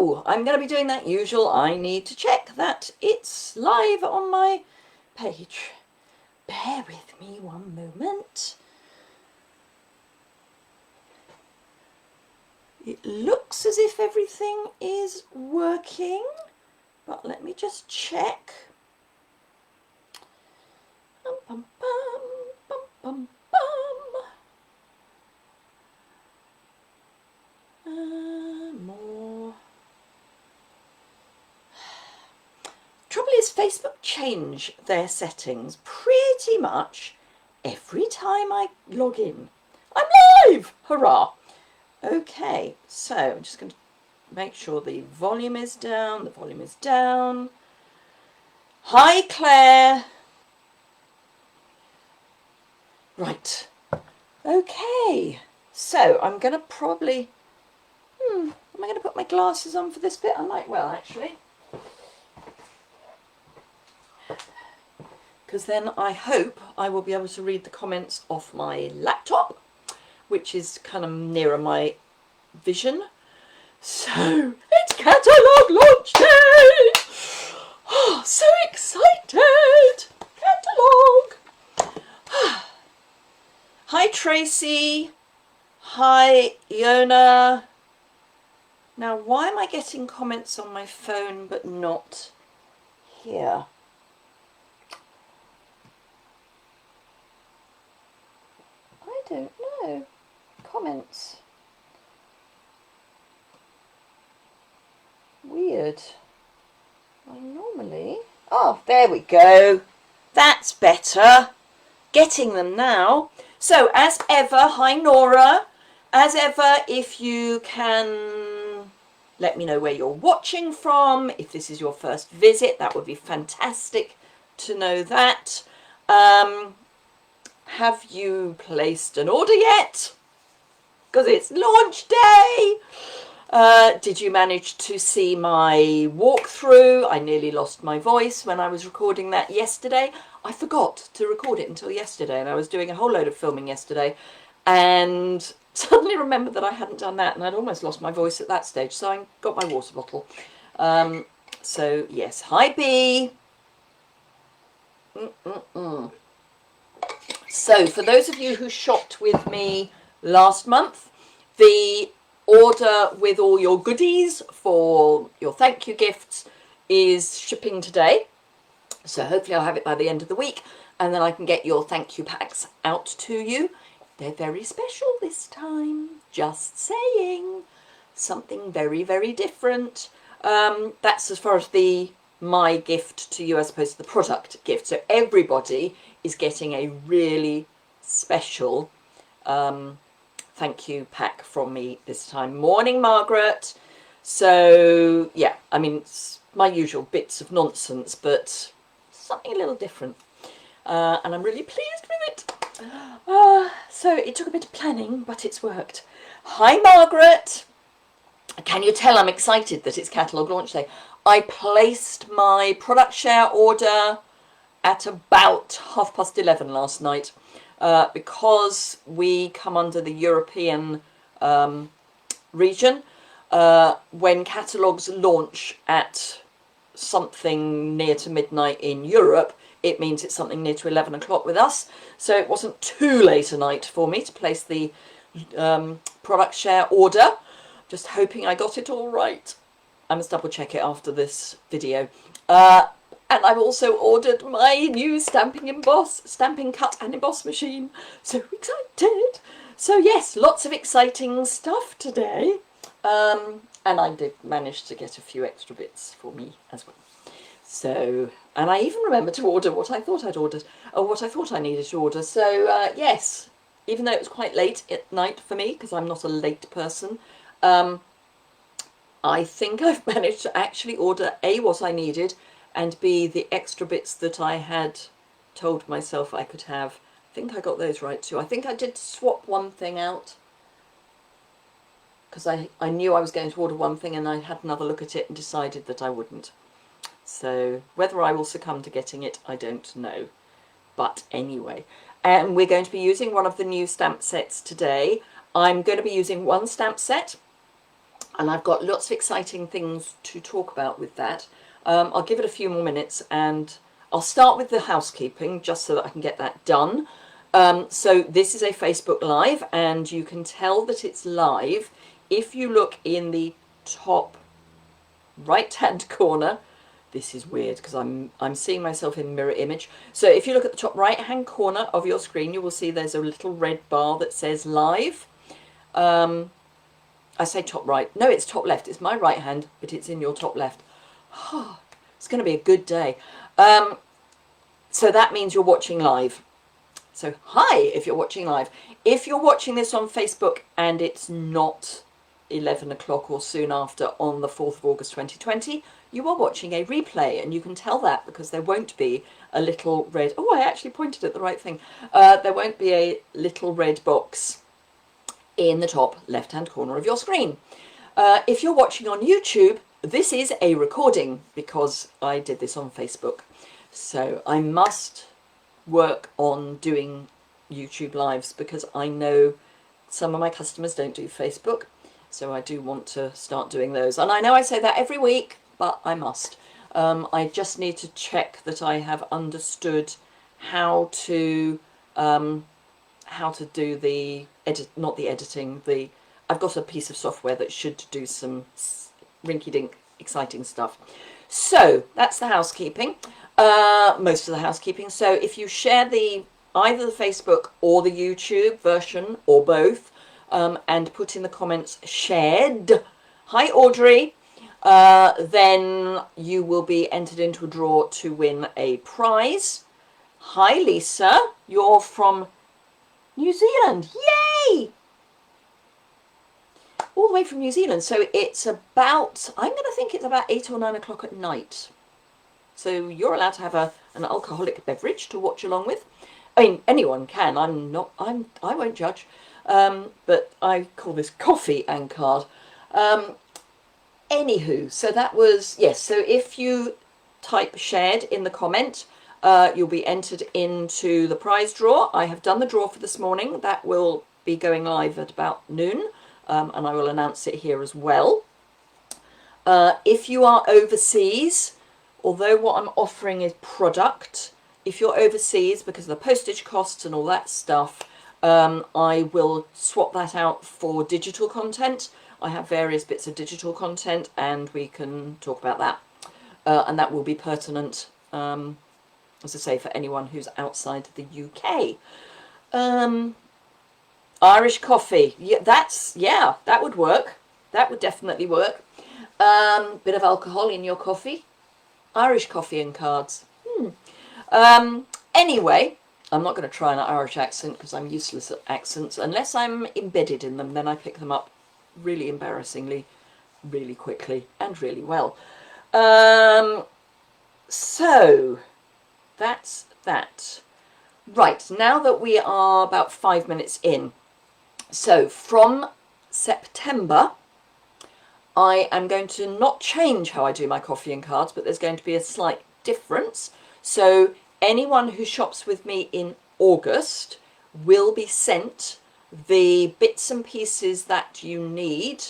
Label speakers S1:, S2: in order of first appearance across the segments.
S1: So I'm going to be doing that usual. I need to check that it's live on my page. Bear with me one moment. It looks as if everything is working, but let me just check. Bum, bum, bum, bum, bum, bum. More. Trouble is, Facebook change their settings pretty much every time I log in. I'm live! Hurrah! Okay, so I'm just going to make sure the volume is down. The volume is down. Hi, Claire. Right. Okay. So I'm going to probably... am I going to put my glasses on for this bit? I might well, actually. Because then I hope I will be able to read the comments off my laptop, which is kind of nearer my vision. So, it's catalogue launch day! Oh, so excited! Catalogue! Hi, Tracy. Hi, Yona. Now, why am I getting comments on my phone but not here? I don't know. Comments. Weird. I normally... Oh, there we go. That's better. Getting them now. So, as ever, hi Nora. As ever, if you can let me know where you're watching from. If this is your first visit, that would be fantastic to know that. Have you placed an order yet? Because it's launch day. Did you manage to see my walkthrough? I nearly lost my voice when I was recording that yesterday. I forgot to record it until yesterday, and I was doing a whole load of filming yesterday and suddenly remembered that I hadn't done that, and I'd almost lost my voice at that stage, so I got my water bottle. So yes, hi B. So for those of you who shopped with me last month, the order with all your goodies for your thank you gifts is shipping today. So hopefully I'll have it by the end of the week, and then I can get your thank you packs out to you. They're very special this time, just saying. Something very, very different. That's as far as my gift to you as opposed to the product gift. So everybody is getting a really special thank you pack from me this time. Morning, Margaret. So yeah, I mean, it's my usual bits of nonsense, but something a little different. And I'm really pleased with it. So it took a bit of planning, but it's worked. Hi, Margaret. Can you tell I'm excited that it's catalogue launch day? I placed my product share order at about 11:30 last night. Because we come under the European region, when catalogues launch at something near to midnight in Europe, it means it's something near to 11 o'clock with us. So it wasn't too late a night for me to place the product share order. Just hoping I got it all right. I must double check it after this video. And I've also ordered my new stamping cut and emboss machine. So excited. So yes, lots of exciting stuff today. And I did manage to get a few extra bits for me as well. So, and I even remember to order what I thought I'd ordered, or what I thought I needed to order. So yes, even though it was quite late at night for me, because I'm not a late person, I think I've managed to actually order A, what I needed, and B, the extra bits that I had told myself I could have. I think I got those right too. I think I did swap one thing out, because I knew I was going to order one thing and I had another look at it and decided that I wouldn't. So whether I will succumb to getting it, I don't know. But anyway, and we're going to be using one of the new stamp sets today. I'm going to be using one stamp set. and I've got lots of exciting things to talk about with that. I'll give it a few more minutes, and I'll start with the housekeeping just so that I can get that done. So this is a Facebook Live, and you can tell that it's live if you look in the top right-hand corner. This is weird because I'm seeing myself in mirror image. So if you look at the top right-hand corner of your screen, you will see there's a little red bar that says live. I say top right. No, it's top left. It's my right hand, but it's in your top left. Oh, it's going to be a good day. So that means you're watching live. So hi, if you're watching live. If you're watching this on Facebook and it's not 11 o'clock or soon after on the 4th of August 2020, you are watching a replay, and you can tell that because there won't be a little red... Oh, I actually pointed at the right thing. There won't be a little red box in the top left-hand corner of your screen. If you're watching on YouTube, this is a recording because I did this on Facebook. So I must work on doing YouTube lives because I know some of my customers don't do Facebook. So I do want to start doing those. And I know I say that every week, but I must. I just need to check that I have understood how to do the not the editing. I've got a piece of software that should do some rinky-dink exciting stuff. So that's the housekeeping. Most of the housekeeping. So if you share either the Facebook or the YouTube version or both, and put in the comments shared, hi Audrey, then you will be entered into a draw to win a prize. Hi Lisa, you're from New Zealand, yay! All the way from New Zealand. So it's about, I'm going to think it's about 8 or 9 o'clock at night. So you're allowed to have an alcoholic beverage to watch along with. I mean, anyone can. I won't judge. But I call this coffee and card. Anywho, so that was, yes, so if you type shared in the comment, you'll be entered into the prize draw. I have done the draw for this morning. That will be going live at about noon, and I will announce it here as well. If you are overseas, although what I'm offering is product, if you're overseas because of the postage costs and all that stuff, I will swap that out for digital content. I have various bits of digital content and we can talk about that. And that will be pertinent, as I say, for anyone who's outside the UK. Irish coffee. Yeah, that would work. That would definitely work. Bit of alcohol in your coffee. Irish coffee and cards. Anyway, I'm not going to try an Irish accent because I'm useless at accents. Unless I'm embedded in them, then I pick them up really embarrassingly, really quickly, and really well. So, that's that. Right, now that we are about 5 minutes in, so from September, I am going to not change how I do my coffee and cards, but there's going to be a slight difference. So anyone who shops with me in August will be sent the bits and pieces that you need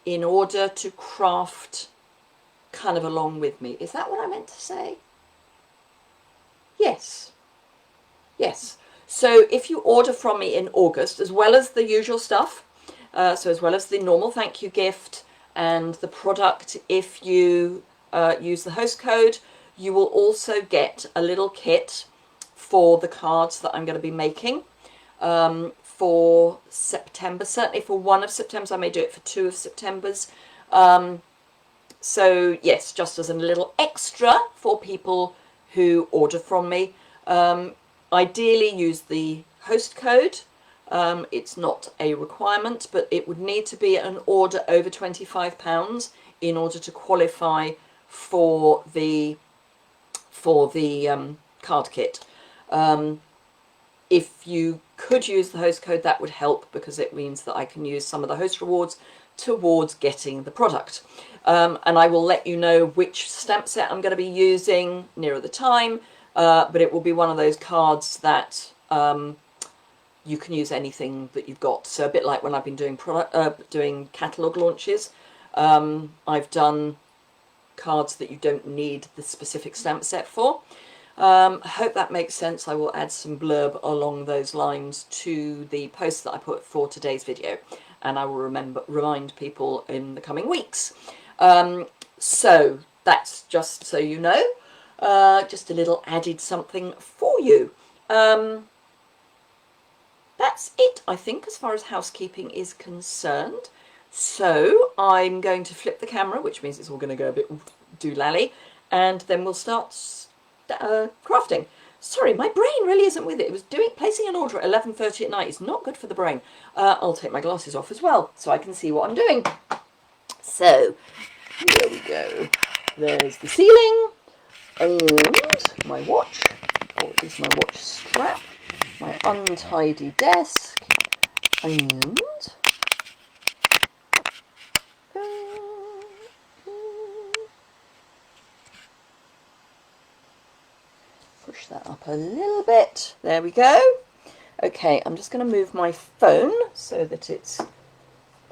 S1: in order to craft kind of along with me. Is that what I meant to say? Yes. Yes. So if you order from me in August, as well as the usual stuff, so as well as the normal thank you gift and the product, if you use the host code, you will also get a little kit for the cards that I'm going to be making for September. Certainly for one of September's. I may do it for 2 of September's. So yes, just as a little extra for people who order from me. Ideally use the host code. It's not a requirement, but it would need to be an order over £25 in order to qualify for the card kit. If you could use the host code, that would help because it means that I can use some of the host rewards towards getting the product. And I will let you know which stamp set I'm going to be using nearer the time, but it will be one of those cards that you can use anything that you've got. So a bit like when I've been doing doing catalogue launches, I've done cards that you don't need the specific stamp set for. I hope that makes sense. I will add some blurb along those lines to the post that I put for today's video, and I will remind people in the coming weeks. So that's just so you know, just a little added something for you. That's it, I think, as far as housekeeping is concerned. So I'm going to flip the camera, which means it's all going to go a bit doolally, and then we'll start crafting. Sorry, my brain really isn't with it. It was placing an order at 11:30 at night. It's not good for the brain. I'll take my glasses off as well so I can see what I'm doing. So here we go. There's the ceiling and my watch, or at least my watch strap, my untidy desk, and push that up a little bit. There we go. Okay, I'm just going to move my phone so that it's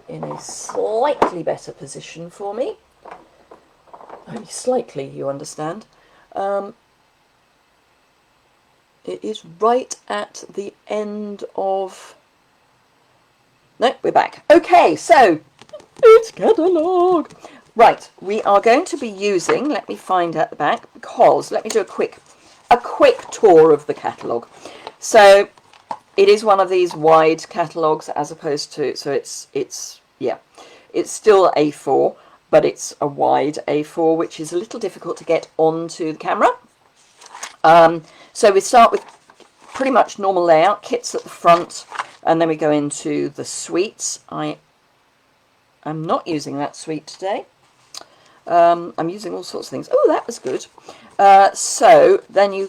S1: in a slightly better position for me. Only slightly, you understand. It is right at the end of... No, we're back. Okay, so it's catalogue. Right, we are going to be using, let me find at the back, because let me do a quick tour of the catalogue. So it is one of these wide catalogues as opposed to, so it's still A4, but it's a wide A4, which is a little difficult to get onto the camera. So we start with pretty much normal layout, kits at the front, and then we go into the suites. I am not using that suite today. I'm using all sorts of things. Oh, that was good. So then you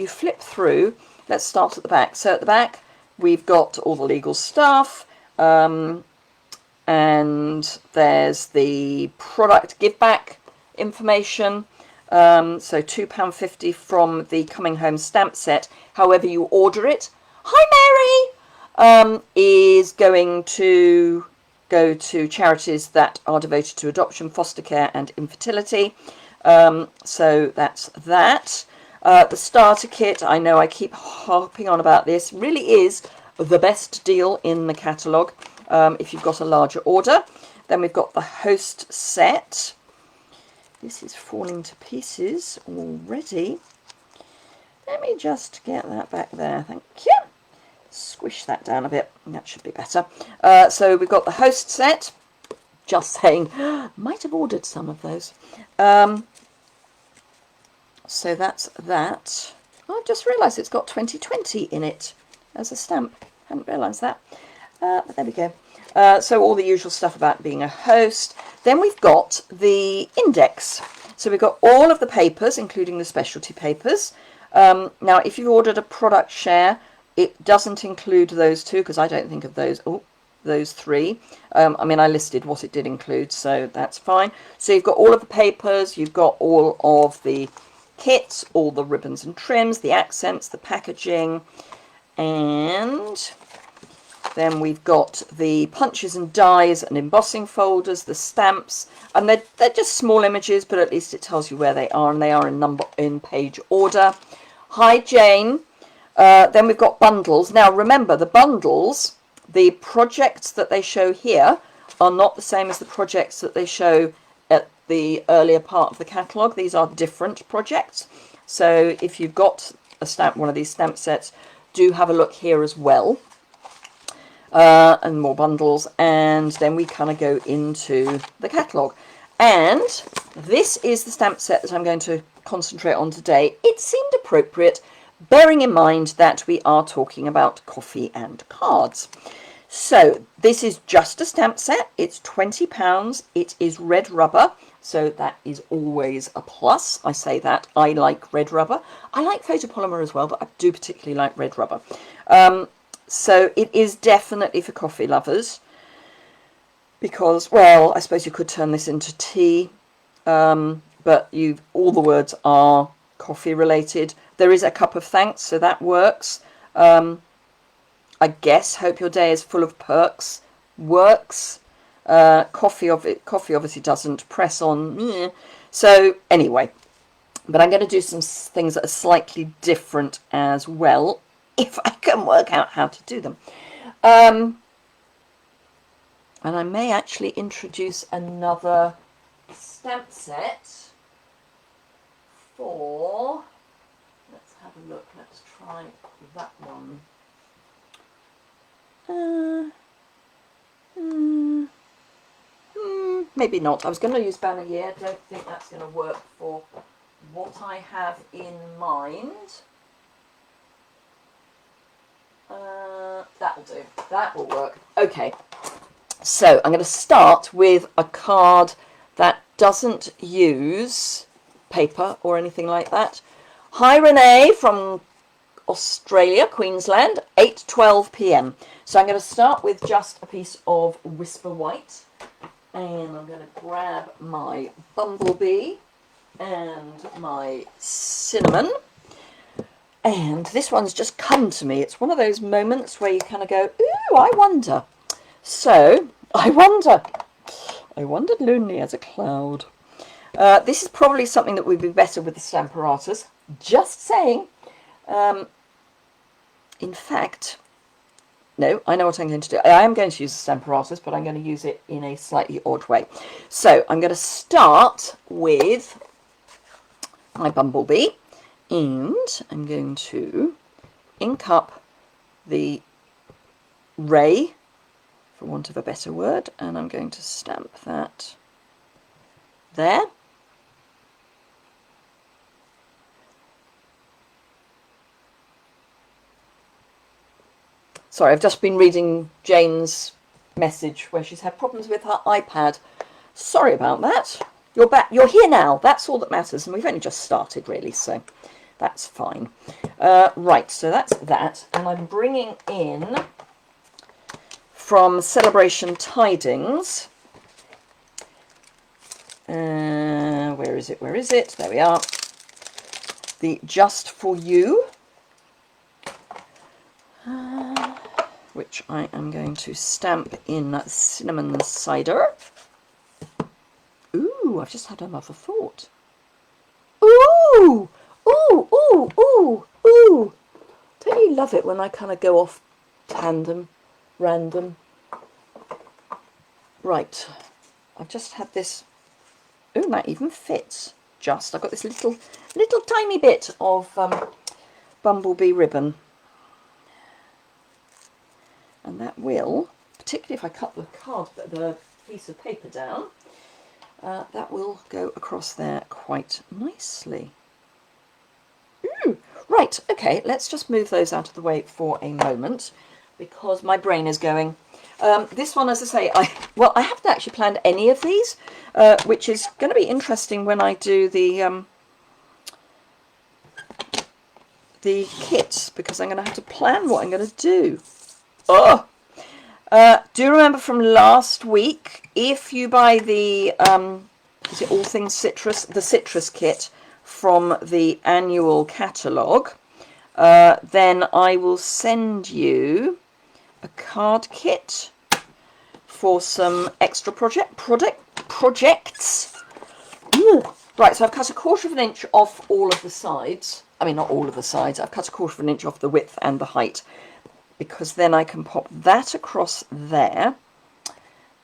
S1: flip through. Let's start at the back. So at the back, we've got all the legal stuff, and there's the product give back information. So £2.50 from the Coming Home stamp set, however you order it. Hi Mary! Is going to go to charities that are devoted to adoption, foster care and infertility. So that's that. The starter kit, I know I keep harping on about this, really is the best deal in the catalogue if you've got a larger order. Then we've got the host set. This is falling to pieces already. Let me just get that back there, thank you. Squish that down a bit, that should be better. So we've got the host set, just saying, might have ordered some of those. So that's that. I just realised it's got 2020 in it as a stamp. Hadn't realised that, but there we go. So all the usual stuff about being a host. Then we've got the index. So we've got all of the papers, including the specialty papers. Now, if you've ordered a product share, it doesn't include those two, because I don't think of those. Oh, those three. I mean, I listed what it did include, so that's fine. So you've got all of the papers, you've got all of the kits, all the ribbons and trims, the accents, the packaging, and then we've got the punches and dies and embossing folders, the stamps, and they're just small images, but at least it tells you where they are, and they are in page order. Hi Jane. Then we've got bundles. Now remember, the bundles, the projects that they show here are not the same as the projects that they show at the earlier part of the catalogue. These are different projects. So if you've got one of these stamp sets, do have a look here as well. And more bundles, and then we kind of go into the catalogue. And this is the stamp set that I'm going to concentrate on today. It seemed appropriate, bearing in mind that we are talking about coffee and cards. So this is just a stamp set. It's £20. It is red rubber, so that is always a plus. I say that. I like red rubber. I like photopolymer as well, but I do particularly like red rubber. So it is definitely for coffee lovers, because, well, I suppose you could turn this into tea, but all the words are coffee related. There is a cup of thanks, so that works. I guess, hope your day is full of perks. Works. Coffee obviously doesn't. Press on. So anyway, but I'm going to do some things that are slightly different as well, if I can work out how to do them. And I may actually introduce another stamp set for, let's have a look, let's try that one. Maybe not. I was going to use Banner Year. Don't think that's going to work for what I have in mind. That'll do. That will work. Okay. So I'm going to start with a card that doesn't use paper or anything like that. Hi Renee from Australia, Queensland, 8:12 p.m. So I'm going to start with just a piece of Whisper White, and I'm going to grab my Bumblebee and my Cinnamon, and this one's just come to me. It's one of those moments where you kind of go, ooh, I wonder. So I wondered lonely as a cloud. This is probably something that would be better with the Stamparatus. Just saying. In fact, no, I know what I'm going to do. I am going to use the Stamparatus, but I'm going to use it in a slightly odd way. So I'm going to start with my Bumblebee, and I'm going to ink up the ray, for want of a better word, and I'm going to stamp that there. Sorry, I've just been reading Jane's message where she's had problems with her iPad. Sorry about that. You're back. You're here now. That's all that matters, and we've only just started, really, so that's fine. Right, so that's that, and I'm bringing in from Celebration Tidings. Where is it? Where is it? There we are. The Just For You, which I am going to stamp in Cinnamon Cider. Ooh, I've just had another thought. Ooh! Ooh, ooh, ooh, ooh. Don't you love it when I kind of go off tandem, random? Right, I've just had this. Ooh, that even fits. Just, I've got this little tiny bit of Bumblebee ribbon. And that will, particularly if I cut the piece of paper down, that will go across there quite nicely. Ooh, right, okay, let's just move those out of the way for a moment, because my brain is going. This one, as I say, I haven't actually planned any of these, which is going to be interesting when I do the kits, because I'm going to have to plan what I'm going to do. Oh! Do remember from last week, if you buy the, is it All Things Citrus? The Citrus kit from the annual catalogue, then I will send you a card kit for some extra projects. Right, so I've cut 1/4 of an inch off all of the sides. I mean, not all of the sides. I've cut 1/4 of an inch off the width and the height, because then I can pop that across there.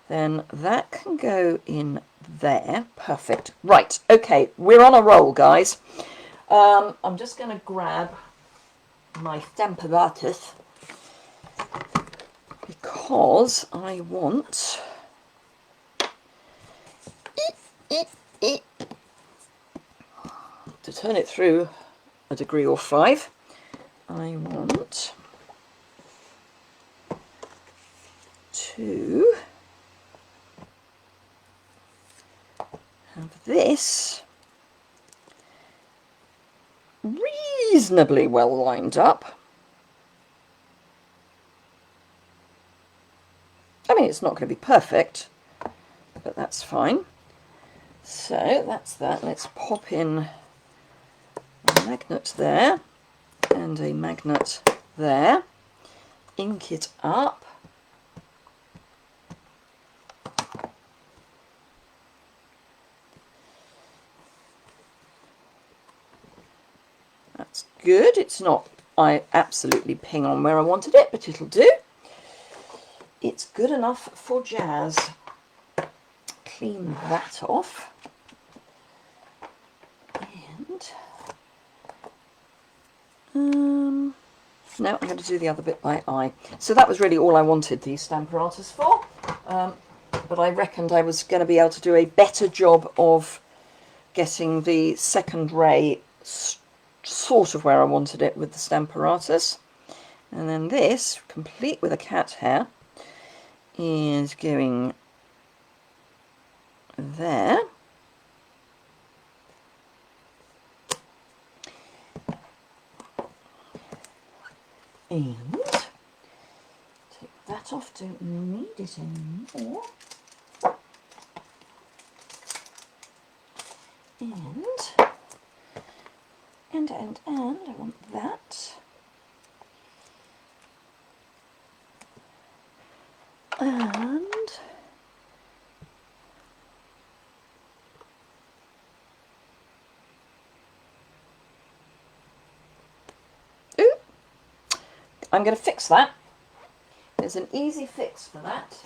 S1: Then that can go in there. Perfect. Right, okay, we're on a roll, guys. I'm just going to grab my Stamparatus, because I want to turn it through a degree or 5. I want to have this reasonably well lined up. I mean, it's not going to be perfect, but that's fine. So that's that. Let's pop in a magnet there and a magnet there. ink it up. That's good. It's not absolutely ping on where I wanted it, but it'll do. It's good enough for jazz. Clean that off. And no, I'm going to do the other bit by eye. So that was really all I wanted these Stamparatus for. But I reckoned I was going to be able to do a better job of getting the second ray sort of where I wanted it with the Stamparatus. And then this, complete with a cat hair, is going there. And take that off, don't need it anymore. And I want that. And ooh, I'm going to fix that. There's an easy fix for that.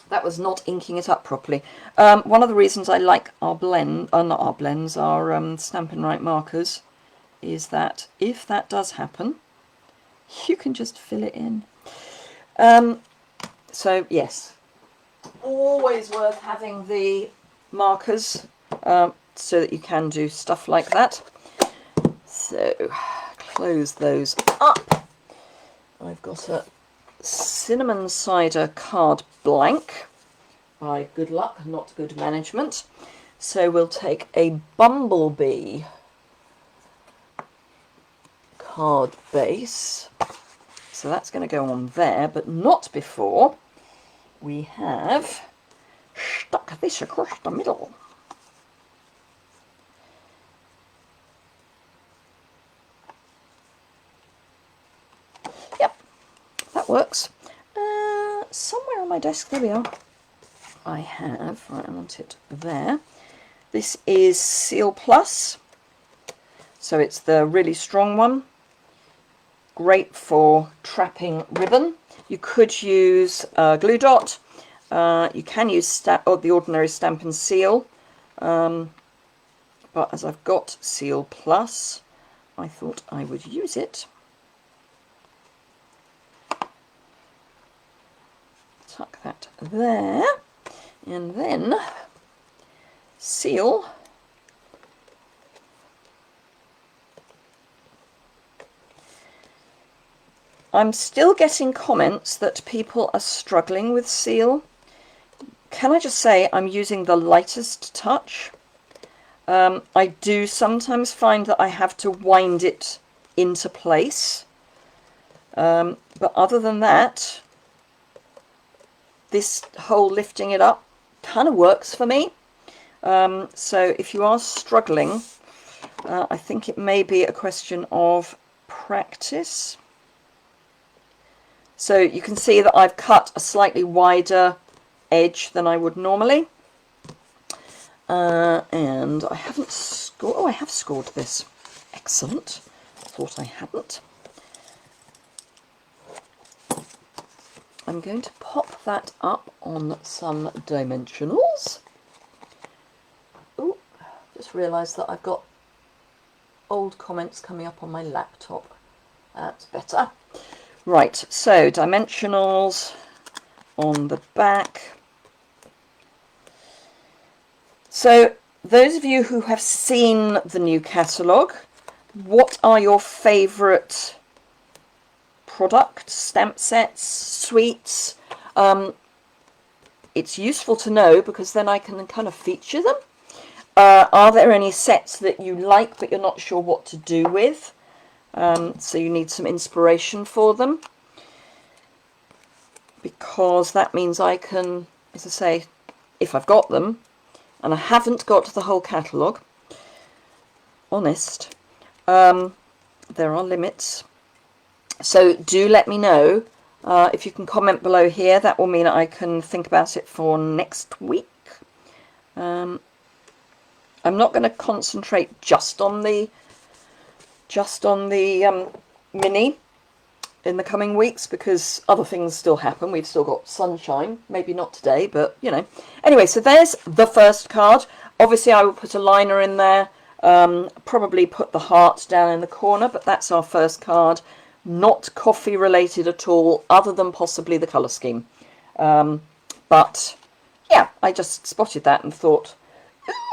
S1: That was not inking it up properly. One of the reasons I like our blend, not our blends, our Stampin' Right markers, is that if that does happen, you can just fill it in. So yes, always worth having the markers so that you can do stuff like that. So close those up. I've got a Cinnamon Cider card blank by Good Luck, Not Good Management. So we'll take a Bumblebee card base. So that's going to go on there, but not before we have stuck this across the middle. Yep, that works. Somewhere on my desk, there we are. I have, right, I want it there. This is Seal Plus. So it's the really strong one. Great for trapping ribbon. You could use glue dot. You can use the ordinary Stampin' Seal. But as I've got Seal Plus, I thought I would use it. Tuck that there. And then seal. I'm still getting comments that people are struggling with seal. Can I just say I'm using the lightest touch. I do sometimes find that I have to wind it into place. But other than that, this whole lifting it up kind of works for me. So if you are struggling, I think it may be a question of practice. So you can see that I've cut a slightly wider edge than I would normally. And I haven't scored. Oh, I have scored this. Excellent. Thought I hadn't. I'm going to pop that up on some dimensionals. Oh, just realised that I've got old comments coming up on my laptop. That's better. Right, so dimensionals on the back. So those of you who have seen the new catalogue, what are your favourite products, stamp sets, suites? It's useful to know because then I can kind of feature them. Are there any sets that you like but you're not sure what to do with? So you need some inspiration for them, because that means I can, as I say, if I've got them, and I haven't got the whole catalogue, honest, there are limits. So do let me know if you can comment below here. That will mean I can think about it for next week. I'm not going to concentrate just on the mini in the coming weeks, because other things still happen. We've still got sunshine, maybe not today, but you know. Anyway, so there's the first card. Obviously I will put a liner in there, probably put the heart down in the corner, but that's our first card. Not coffee related at all, other than possibly the colour scheme. But yeah, I just spotted that and thought,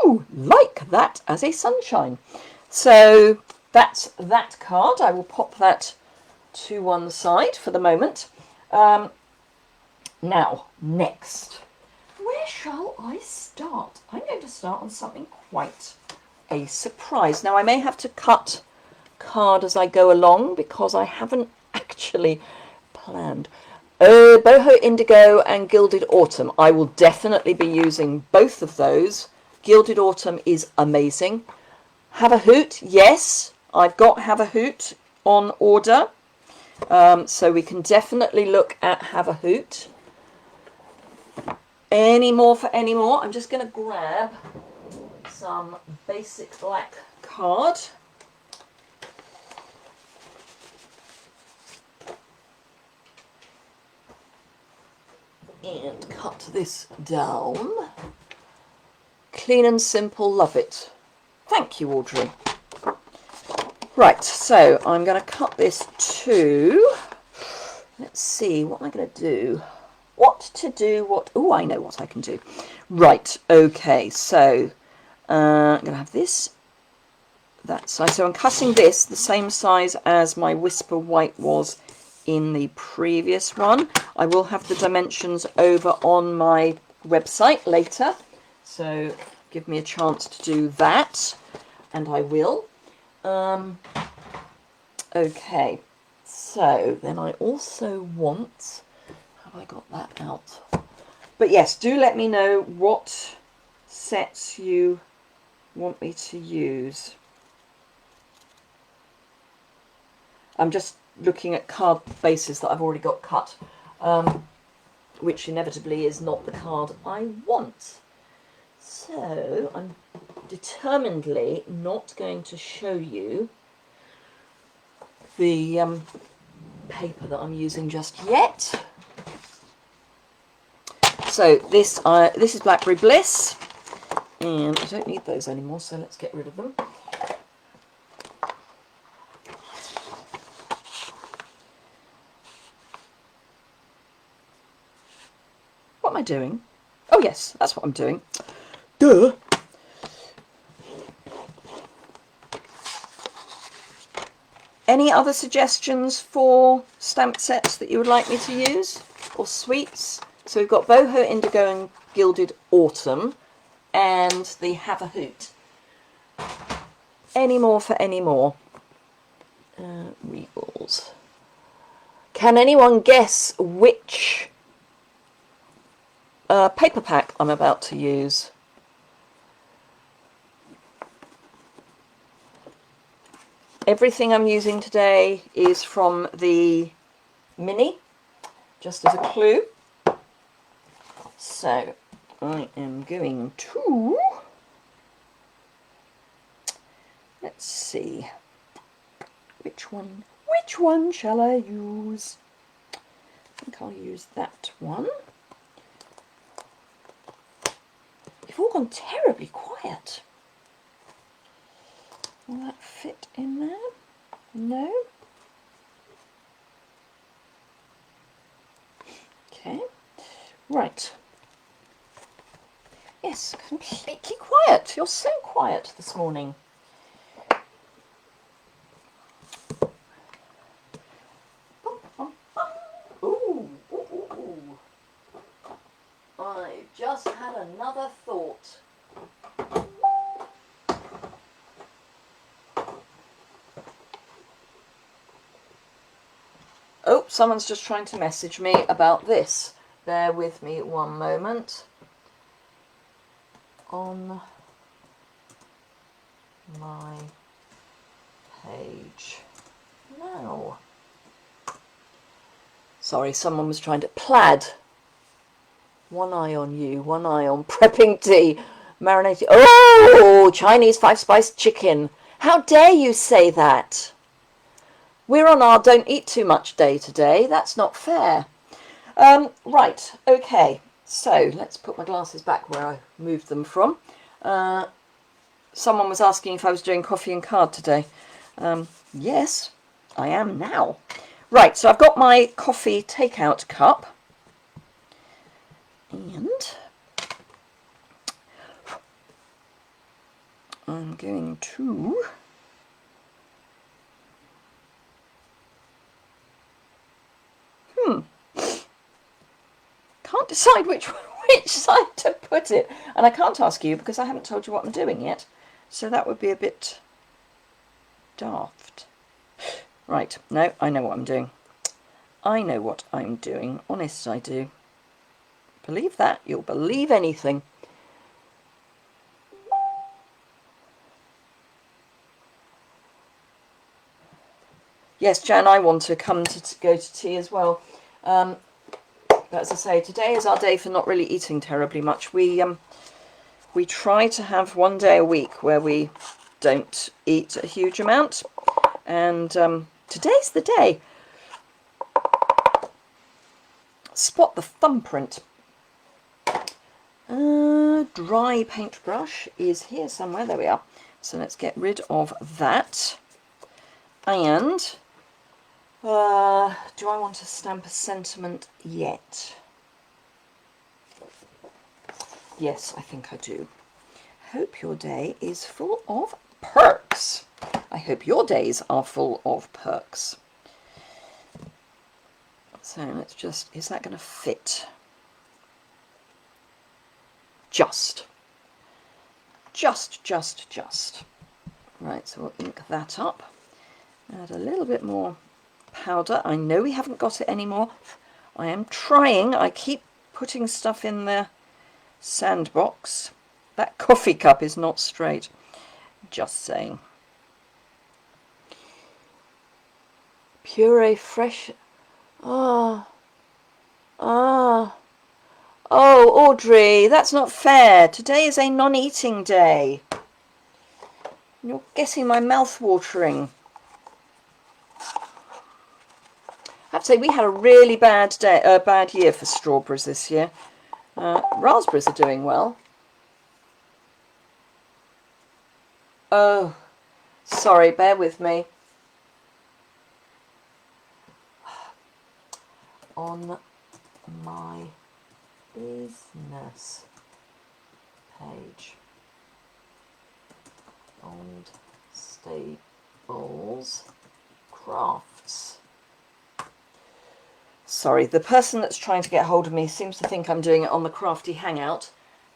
S1: ooh, like that as a sunshine. So that's that card. I will pop that to one side for the moment. Now, next, where shall I start? I'm going to start on something quite a surprise. Now, I may have to cut card as I go along because I haven't actually planned. Boho Indigo and Gilded Autumn. I will definitely be using both of those. Gilded Autumn is amazing. Have a Hoot, yes, I've got Have a Hoot on order. So we can definitely look at Have a Hoot. Any more for any more? I'm just going to grab some basic black card. And cut this down. Clean and simple, love it. Thank you, Audrey. Right, so I'm going to cut this to, let's see, what am I going to do? Oh, I know what I can do. Right, okay, so I'm going to have this, that size. So I'm cutting this the same size as my Whisper White was in the previous one. I will have the dimensions over on my website later, so give me a chance to do that, and I will. Okay, so then I also want, have I got that out? But yes, do let me know what sets you want me to use. I'm just looking at card bases that I've already got cut, which inevitably is not the card I want. So I'm determinedly not going to show you the paper that I'm using just yet. So this is Blackberry Bliss, and I don't need those anymore, so let's get rid of them. What am I doing? Oh yes, that's what I'm doing. Duh! Any other suggestions for stamp sets that you would like me to use? Or sweets? So we've got Boho Indigo and Gilded Autumn and the Have a Hoot. Any more for any more? Regals. Can anyone guess which paper pack I'm about to use? Everything I'm using today is from the mini, just as a clue. So I am going to, let's see, which one shall I use? I think I'll use that one. You've all gone terribly quiet. Will that fit in there? No? Okay. Right. Yes, completely quiet. You're so quiet this morning. Ooh. I just had another thought. Oh, someone's just trying to message me about this. Bear with me one moment. On my page now. Sorry, someone was trying to... Plaid. One eye on you, one eye on prepping tea. Marinated... Oh! Chinese 5-spice chicken. How dare you say that? We're on our don't eat too much day today. That's not fair. Right, okay. So, let's put my glasses back where I moved them from. Someone was asking if I was doing coffee and card today. Yes, I am now. Right, so I've got my coffee takeout cup. And I'm going to... Can't decide which side to put it. And I can't ask you because I haven't told you what I'm doing yet. So that would be a bit daft. Right, no, I know what I'm doing. I know what I'm doing. Honest, I do. Believe that, you'll believe anything. Yes, Jan, I want to come to go to tea as well. But as I say, today is our day for not really eating terribly much. We try to have one day a week where we don't eat a huge amount. And today's the day. Spot the thumbprint. Dry paintbrush is here somewhere. There we are. So let's get rid of that. And do I want to stamp a sentiment yet? Yes, I think I do. Hope your day is full of perks. I hope your days are full of perks. So let's just, is that going to fit? Just. Right, so we'll ink that up. Add a little bit more powder. I know we haven't got it anymore. I am trying. I keep putting stuff in the sandbox. That coffee cup is not straight. Just saying. Puree fresh. Oh, Audrey, that's not fair. Today is a non-eating day. You're getting my mouth watering. I have to say, we had a really bad year for strawberries this year. Raspberries are doing well. Oh, sorry, bear with me. On my business page, Bond Stables Crafts. Sorry, the person that's trying to get hold of me seems to think I'm doing it on the Crafty Hangout,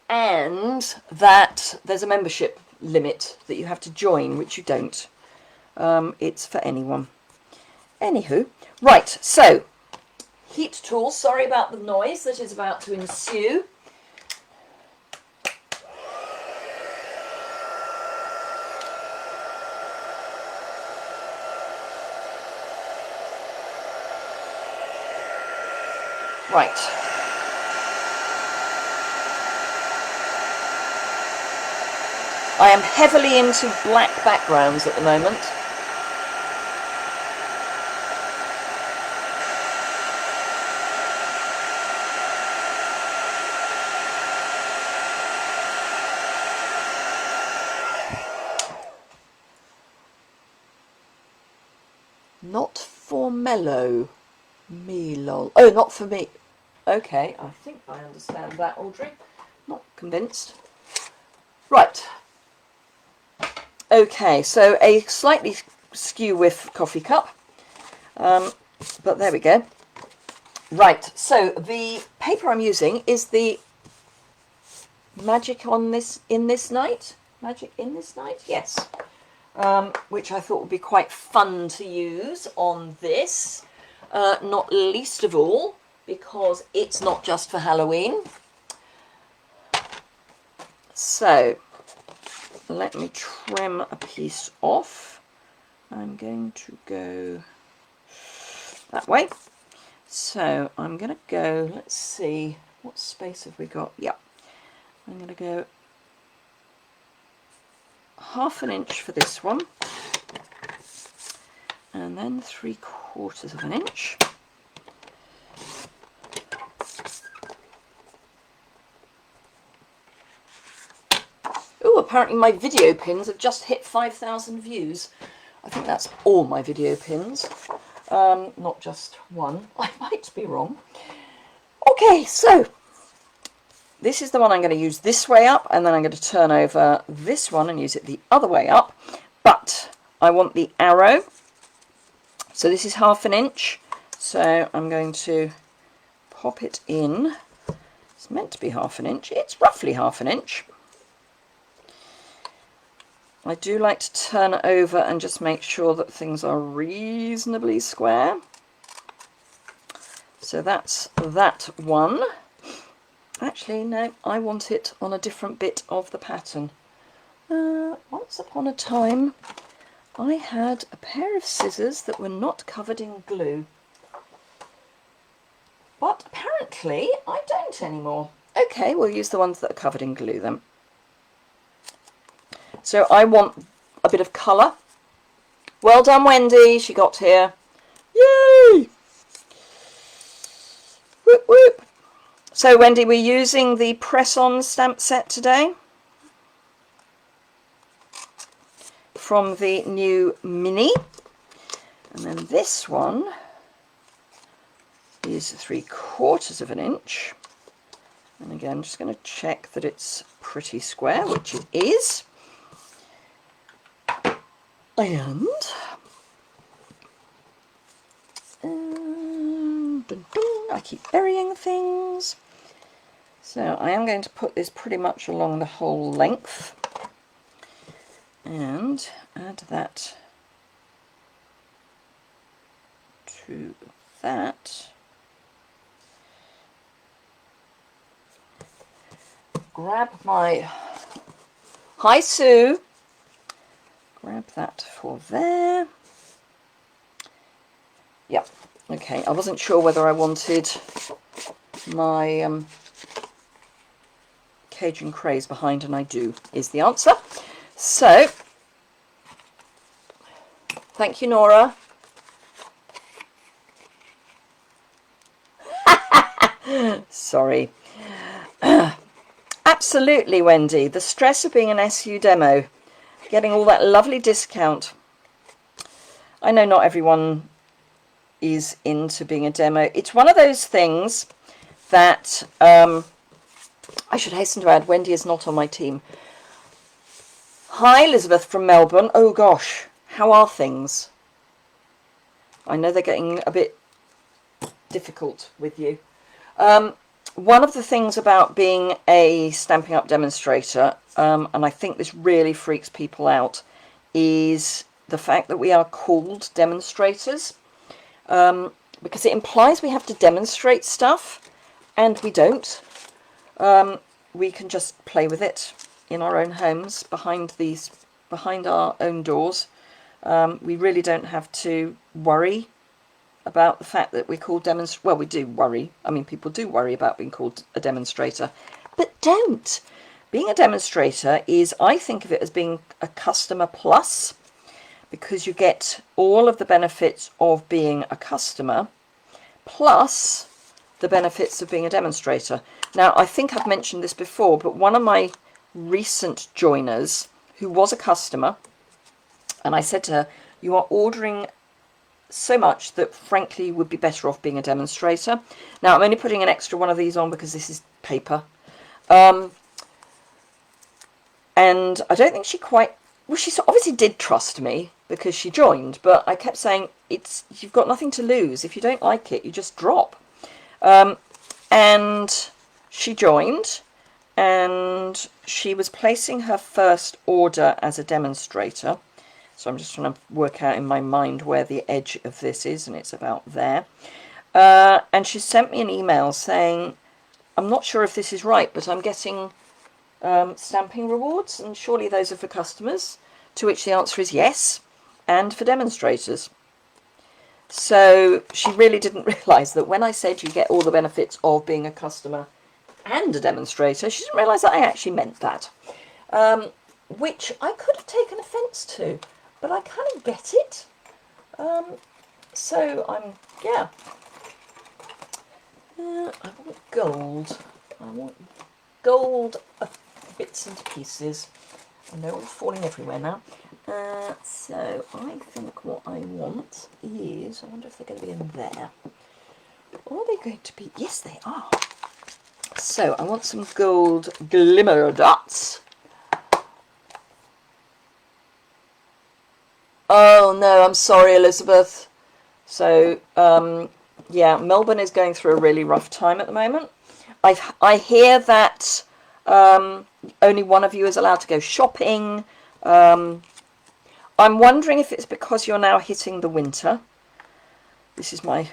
S1: and that there's a membership limit that you have to join, which you don't. It's for anyone. Anywho, right, so heat tool. Sorry about the noise that is about to ensue. Right. I am heavily into black backgrounds at the moment. Not for mellow. Me lol. Oh, not for me. Okay, I think I understand that, Audrey. Not convinced. Right. Okay, so a slightly skew with coffee cup. But there we go. Right, so the paper I'm using is the Magic in this Night? Magic in this Night? Yes. Which I thought would be quite fun to use on this. Not least of all because it's not just for Halloween. So let me trim a piece off. I'm going to go that way. So I'm going to go, let's see, what space have we got? Yeah, I'm going to go 1/2 inch for this one, and then 3/4 inch. Oh, apparently my video pins have just hit 5,000 views. I think that's all my video pins, not just one. I might be wrong. Okay, so this is the one I'm going to use this way up, and then I'm going to turn over this one and use it the other way up. But I want the arrow. So this is 1/2 inch. So I'm going to pop it in. It's meant to be 1/2 inch. It's roughly 1/2 inch. I do like to turn it over and just make sure that things are reasonably square. So that's that one. Actually, no, I want it on a different bit of the pattern. Once upon a time, I had a pair of scissors that were not covered in glue. But apparently, I don't anymore. Okay, we'll use the ones that are covered in glue then. So I want a bit of colour. Well done, Wendy, she got here. Yay! Whoop, whoop. So, Wendy, we're using the press-on stamp set today from the new Mini. And then this one is 3/4 inch. And again, just going to check that it's pretty square, which it is. And dun, dun, I keep burying things. So I am going to put this pretty much along the whole length and add that to that. Grab my, hi Sue, grab that for there. Yep, okay, I wasn't sure whether I wanted my Cajun craze behind, and I do, is the answer. So, thank you, Nora. Sorry. Absolutely, Wendy. The stress of being an SU demo, getting all that lovely discount. I know not everyone is into being a demo. It's one of those things that I should hasten to add, Wendy is not on my team. Hi, Elizabeth from Melbourne. Oh gosh, how are things? I know they're getting a bit difficult with you. One of the things about being a Stampin' Up! Demonstrator, and I think this really freaks people out, is the fact that we are called demonstrators, because it implies we have to demonstrate stuff, and we don't. We can just play with it in our own homes, behind our own doors. We really don't have to worry about the fact that we're called demonstrator. Well, we do worry. I mean, people do worry about being called a demonstrator, but don't. Being a demonstrator is, I think of it as being a customer plus, because you get all of the benefits of being a customer, plus the benefits of being a demonstrator. Now, I think I've mentioned this before, but one of my recent joiners, who was a customer, and I said to her, you are ordering so much that frankly you would be better off being a demonstrator. Now, I'm only putting an extra one of these on because this is paper. And I don't think she quite, well, she obviously did trust me because she joined, but I kept saying, you've got nothing to lose. If you don't like it, you just drop. And she joined, and she was placing her first order as a demonstrator. So I'm just trying to work out in my mind where the edge of this is, and it's about there. And she sent me an email saying, I'm not sure if this is right, but I'm getting stamping rewards, and surely those are for customers, to which the answer is yes, and for demonstrators. So she really didn't realise that when I said you get all the benefits of being a customer and a demonstrator, she didn't realise that I actually meant that. Which I could have taken offence to, but I kind of get it. So yeah. I want gold. I want gold bits and pieces. I know it's falling everywhere now. So I think what I want is, I wonder if they're going to be in there. Or are they going to be? Yes, they are. So I want some gold glimmer dots. Oh no, I'm sorry, Elizabeth. So yeah, Melbourne is going through a really rough time at the moment. I hear that only one of you is allowed to go shopping. I'm wondering if it's because you're now hitting the winter. This is the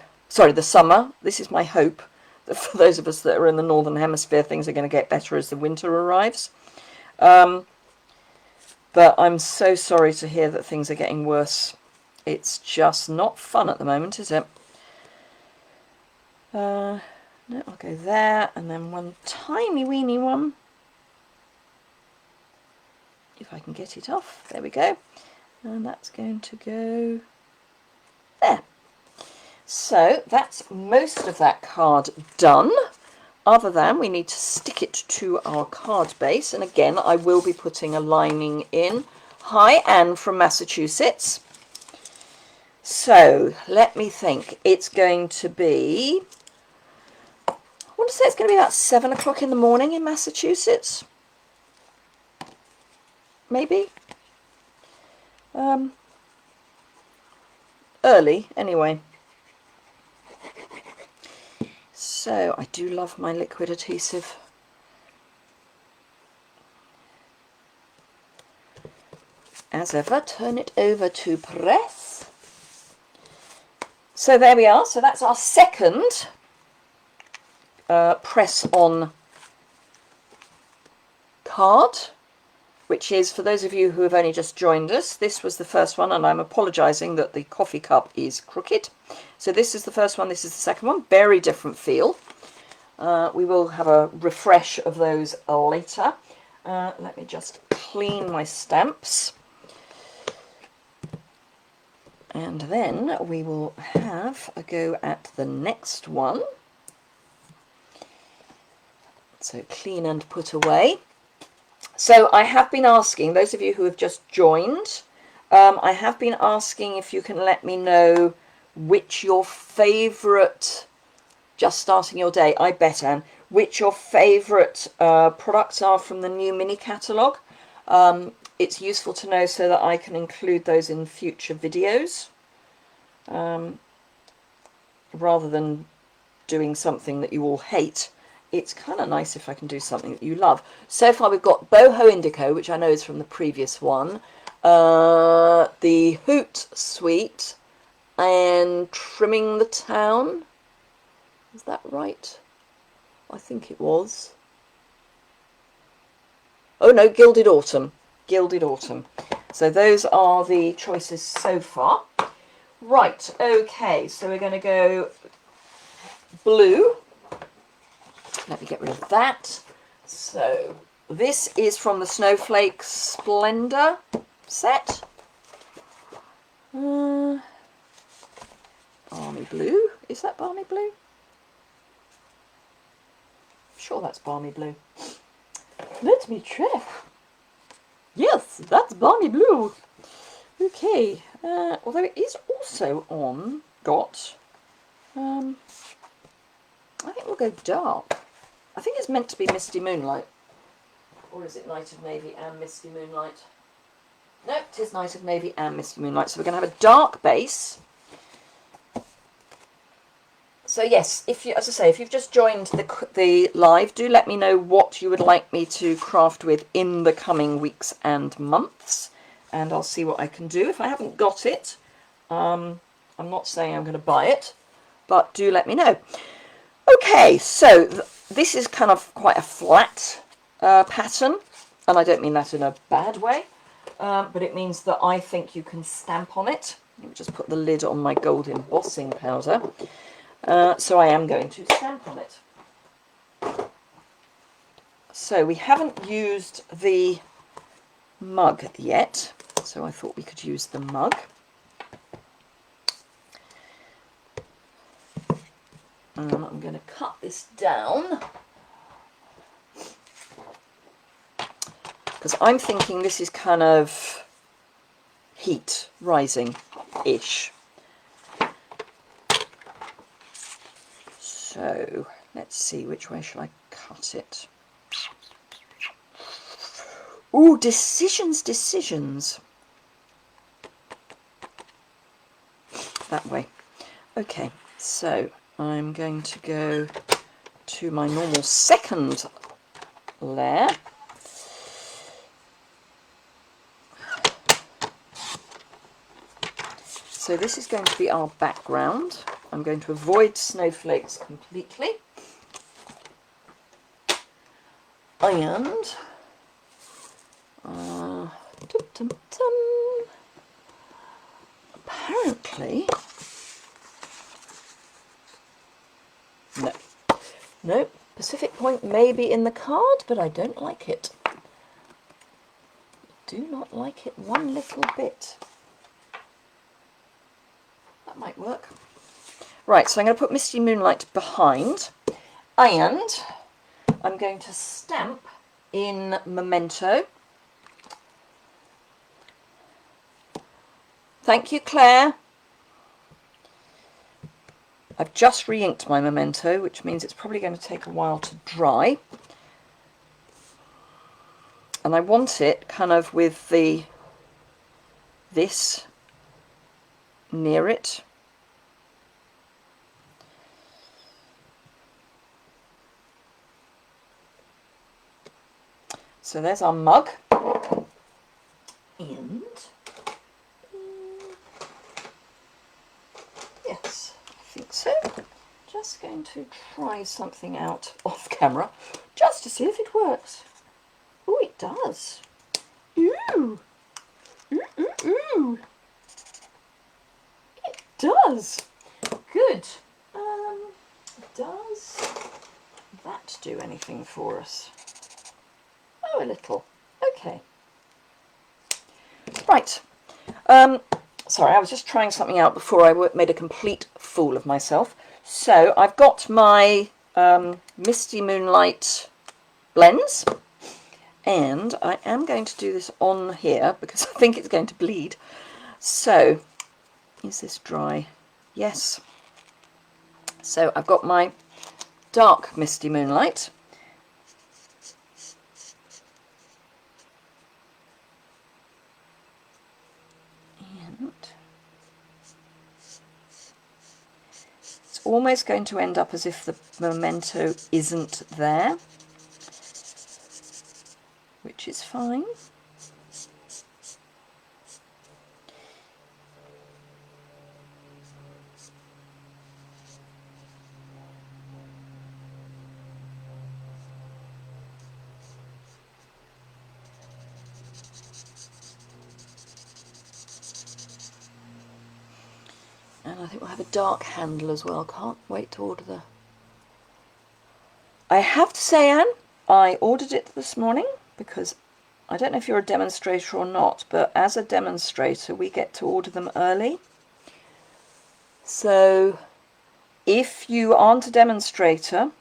S1: summer. This is my hope that for those of us that are in the Northern Hemisphere, things are going to get better as the winter arrives. But I'm so sorry to hear that things are getting worse. It's just not fun at the moment, is it? No, I'll go there, and then one tiny weeny one. If I can get it off. There we go. And that's going to go there. So that's most of that card done, other than we need to stick it to our card base. And again, I will be putting a lining in. Hi, Anne from Massachusetts. So let me think. It's going to be, I want to say it's going to be about 7 o'clock in the morning in Massachusetts. Maybe. Early, anyway. So I do love my liquid adhesive. As ever, turn it over to press. So there we are. So that's our second press on card, which is, for those of you who have only just joined us, this was the first one, and I'm apologising that the coffee cup is crooked. So this is the first one, this is the second one, very different feel. We will have a refresh of those later. Let me just clean my stamps. And then we will have a go at the next one. So clean and put away. So I have been asking, those of you who have just joined, I have been asking if you can let me know which your favourite, just starting your day, I bet, Anne, which your favourite products are from the new mini catalogue. It's useful to know so that I can include those in future videos, rather than doing something that you all hate. It's kind of nice if I can do something that you love. So far we've got Boho Indigo, which I know is from the previous one, the Hoot Suite, and Trimming the Town. Is that right? I think it was. Oh no, Gilded Autumn. Gilded Autumn. So those are the choices so far. Right, okay, so we're going to go blue. Let me get rid of that. So this is from the Snowflake Splendor set. Balmy blue. Is that balmy blue? I'm sure that's balmy blue. Let me check. Yes, that's balmy blue. Okay. Although it is also I think we'll go dark. I think it's meant to be Misty Moonlight. Or is it Night of Navy and Misty Moonlight? No, it is Night of Navy and Misty Moonlight. So we're going to have a dark base. So yes, if you, as I say, if you've just joined the live, do let me know what you would like me to craft with in the coming weeks and months. And I'll see what I can do. If I haven't got it, I'm not saying I'm going to buy it, but do let me know. Okay, so this is kind of quite a flat pattern, and I don't mean that in a bad way, but it means that I think you can stamp on it. Let me just put the lid on my gold embossing powder. So I am going to stamp on it. So we haven't used the mug yet, so I thought we could use the mug. I'm going to cut this down because I'm thinking this is kind of heat rising-ish. So let's see, which way shall I cut it? Ooh, decisions. That way. Okay, so I'm going to go to my normal second layer. So this is going to be our background. I'm going to avoid snowflakes completely. And apparently, no, Pacific Point may be in the card, but I don't like it. Do not like it one little bit. That might work. Right, so I'm going to put Misty Moonlight behind, and I'm going to stamp in Memento. Thank you, Claire. I've just re-inked my Memento, which means it's probably going to take a while to dry. And I want it kind of with this near it. So there's our mug. And yes, I think so. Just going to try something out off camera just to see if it works. Oh, it does. Ooh. Ooh. It does. Good. Does that do anything for us? Oh, a little. Okay. Right. Sorry, I was just trying something out before I made a complete fool of myself. So I've got my Misty Moonlight blends, and I am going to do this on here because I think it's going to bleed. So, is this dry? Yes. So I've got my dark Misty Moonlight. Almost going to end up as if the Memento isn't there, which is fine. And I think we'll have a dark handle as well. Can't wait to order the... I have to say, Anne, I ordered it this morning because I don't know if you're a demonstrator or not, but as a demonstrator we get to order them early. So if you aren't a demonstrator,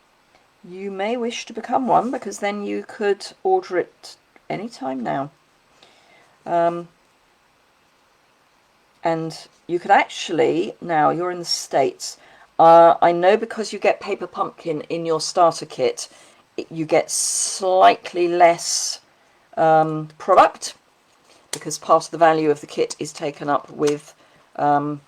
S1: you may wish to become one, because then you could order it anytime now. And you could actually, now you're in the States, I know because you get Paper Pumpkin in your starter kit, you get slightly less product, because part of the value of the kit is taken up with the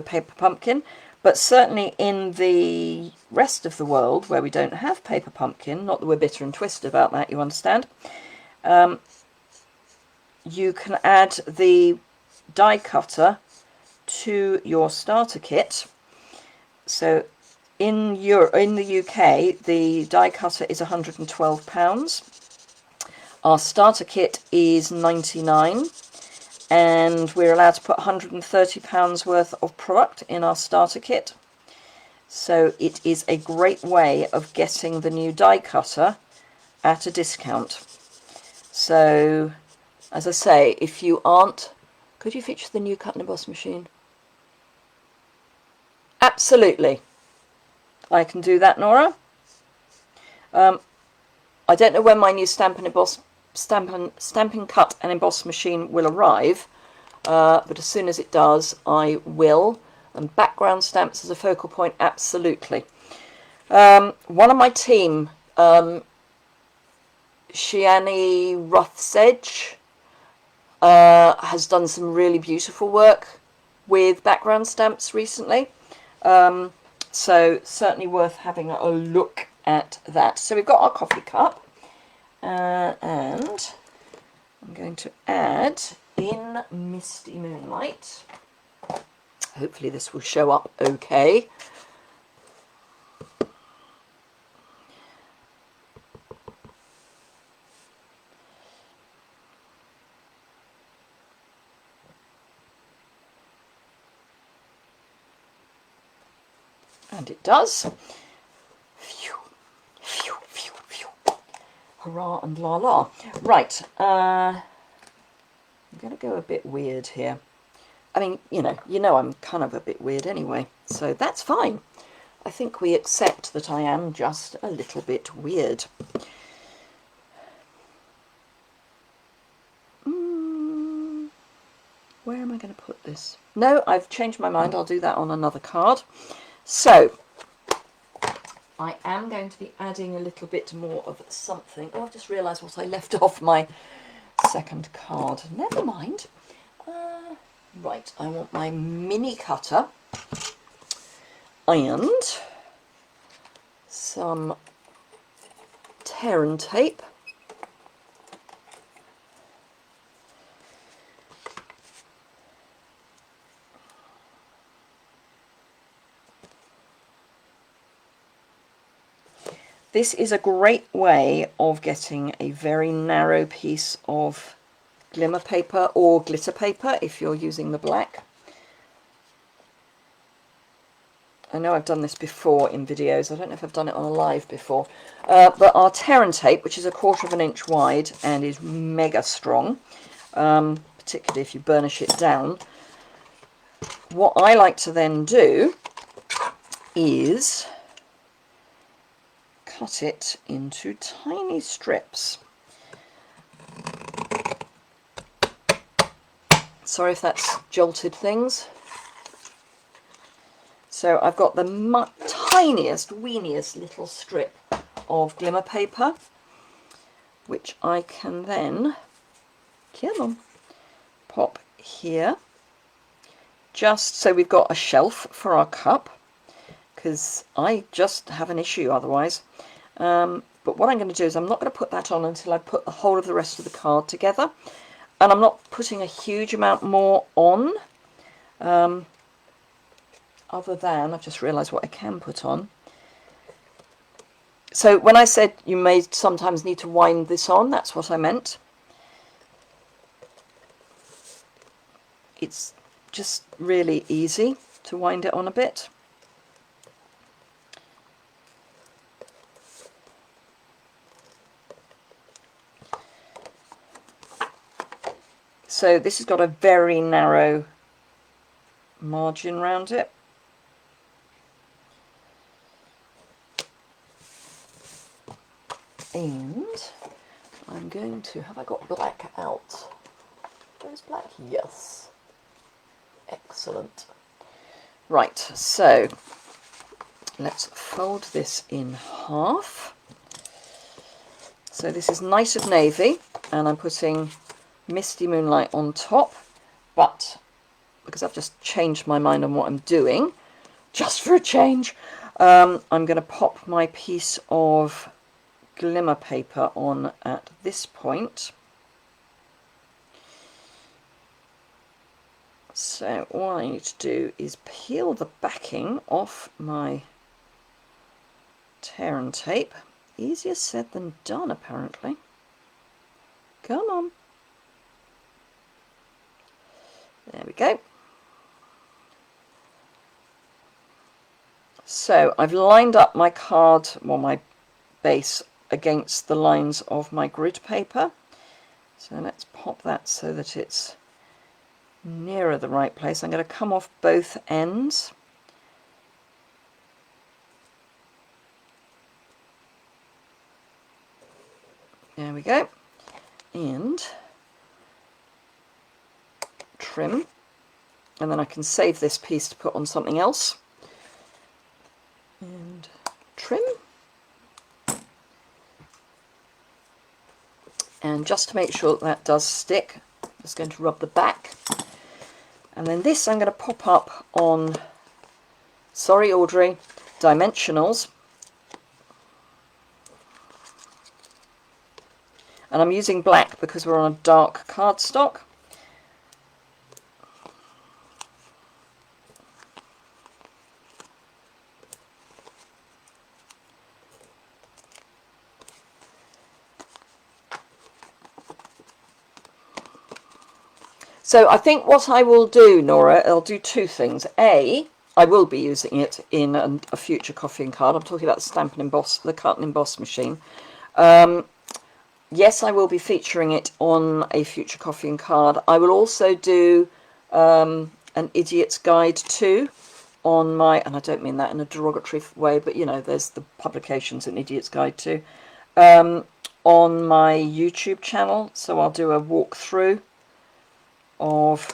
S1: Paper Pumpkin. But certainly in the rest of the world where we don't have Paper Pumpkin, not that we're bitter and twisted about that, you understand, you can add the die cutter to your starter kit. So in the UK, the die cutter is £112. Our starter kit is £99, and we're allowed to put £130 worth of product in our starter kit. So it is a great way of getting the new die cutter at a discount. So, as I say, if you aren't... Could you feature the new cut and emboss machine? Absolutely. I can do that, Nora. I don't know when my new stamping, cut and emboss machine will arrive, but as soon as it does, I will. And background stamps as a focal point, absolutely. One of my team, Shiani Rothsedge, has done some really beautiful work with background stamps recently. So certainly worth having a look at that. So we've got our coffee cup, and I'm going to add in Misty Moonlight. Hopefully this will show up okay. And it does. Phew, phew, phew, phew. Hurrah and la la. Right, I'm going to go a bit weird here. I mean, you know I'm kind of a bit weird anyway, so that's fine. I think we accept that I am just a little bit weird. Where am I going to put this? No, I've changed my mind. I'll do that on another card. So, I am going to be adding a little bit more of something. Oh, I've just realised what I left off my second card. Never mind. Right, I want my mini cutter and some tear and tape. This is a great way of getting a very narrow piece of glimmer paper or glitter paper if you're using the black. I know I've done this before in videos. I don't know if I've done it on a live before. But our tear and tape, which is 1/4 of an inch wide and is mega strong, particularly if you burnish it down. What I like to then do is cut it into tiny strips. Sorry if that's jolted things. So I've got the tiniest, weeniest little strip of glimmer paper, which I can then pop here, just so we've got a shelf for our cup, because I just have an issue otherwise. But what I'm going to do is I'm not going to put that on until I put the whole of the rest of the card together. And I'm not putting a huge amount more on, other than, I've just realised what I can put on. So when I said you may sometimes need to wind this on, that's what I meant. It's just really easy to wind it on a bit. So this has got a very narrow margin around it. And I'm going to, have I got black out? Where's black? Yes. Excellent. Right, so let's fold this in half. So this is Night of Navy, and I'm putting Misty Moonlight on top, but because I've just changed my mind on what I'm doing, just for a change, I'm going to pop my piece of glimmer paper on at this point. So all I need to do is peel the backing off my tear and tape. Easier said than done, apparently. Come on. There we go. So I've lined up my card, or my base, against the lines of my grid paper. So let's pop that so that it's nearer the right place. I'm going to come off both ends. There we go. And trim. And then I can save this piece to put on something else. And trim. And just to make sure that that does stick, I'm just going to rub the back. And then this I'm going to pop up on, sorry Audrey, dimensionals. And I'm using black because we're on a dark cardstock. So I think what I will do, Nora, I'll do two things. A, I will be using it in a future coffee and card. I'm talking about the stamp and emboss, the cut and emboss machine. Yes, I will be featuring it on a future coffee and card. I will also do an idiot's guide too on my, and I don't mean that in a derogatory way, but you know, there's the publications an idiot's guide too, on my YouTube channel. So I'll do a walkthrough of,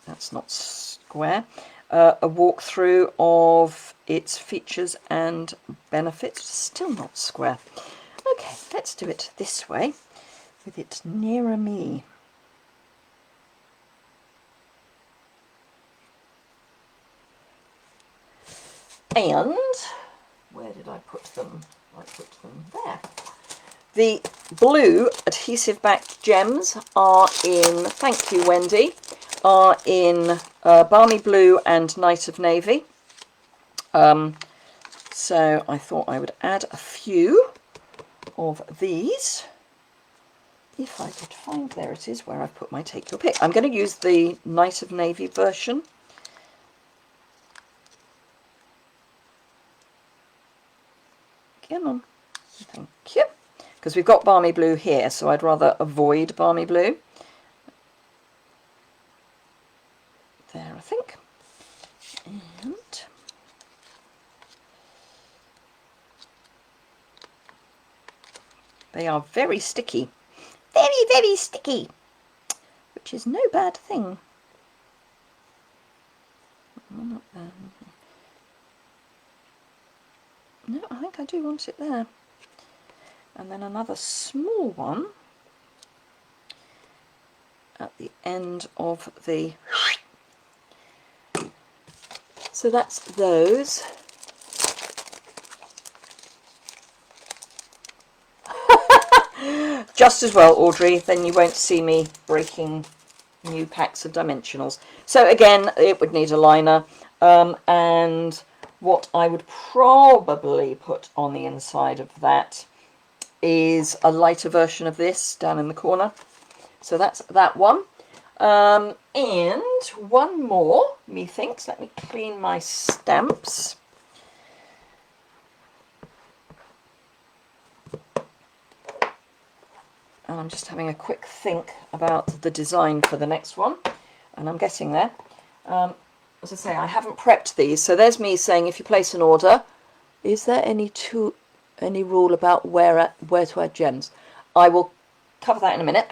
S1: that's not square, a walkthrough of its features and benefits. Still not square. Okay, let's do it this way with it nearer me. And where did I put them? I put them there. The blue adhesive backed gems are in, thank you Wendy, are in Balmy Blue and Night of Navy. So I thought I would add a few of these. If I could find, there it is, where I've put my take your pick. I'm going to use the Night of Navy version. Come on. Thank you. Because we've got Balmy Blue here, so I'd rather avoid Balmy Blue. There, I think. And they are very sticky. Very, very sticky. Which is no bad thing. Not there. No, I think I do want it there. And then another small one at the end of the, so that's those. Just as well, Audrey, then you won't see me breaking new packs of dimensionals. So again, it would need a liner, and what I would probably put on the inside of that is a lighter version of this down in the corner. So that's that one. And one more, methinks. Let me clean my stamps. And I'm just having a quick think about the design for the next one. And I'm getting there. As I say, I haven't prepped these. So there's me saying, if you place an order, is there any rule about where to add gems? I will cover that in a minute.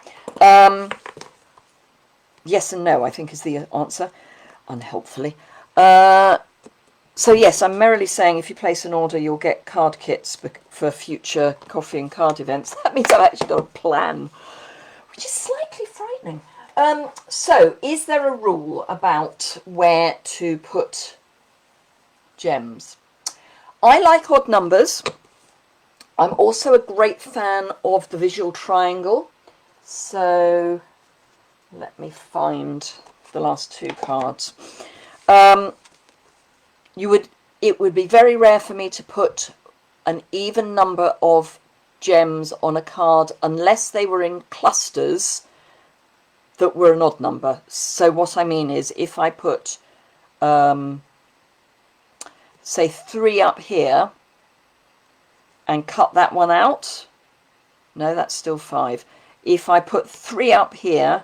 S1: Yes and no, I think, is the answer, unhelpfully. So yes, I'm merrily saying if you place an order, you'll get card kits for future coffee and card events. That means I've actually got a plan, which is slightly frightening. So is there a rule about where to put gems? I like odd numbers. I'm also a great fan of the visual triangle. So let me find the last two cards. It would be very rare for me to put an even number of gems on a card unless they were in clusters that were an odd number. So what I mean is, if I put, say 3 up here and cut that one out, no, that's still 5. If I put 3 up here,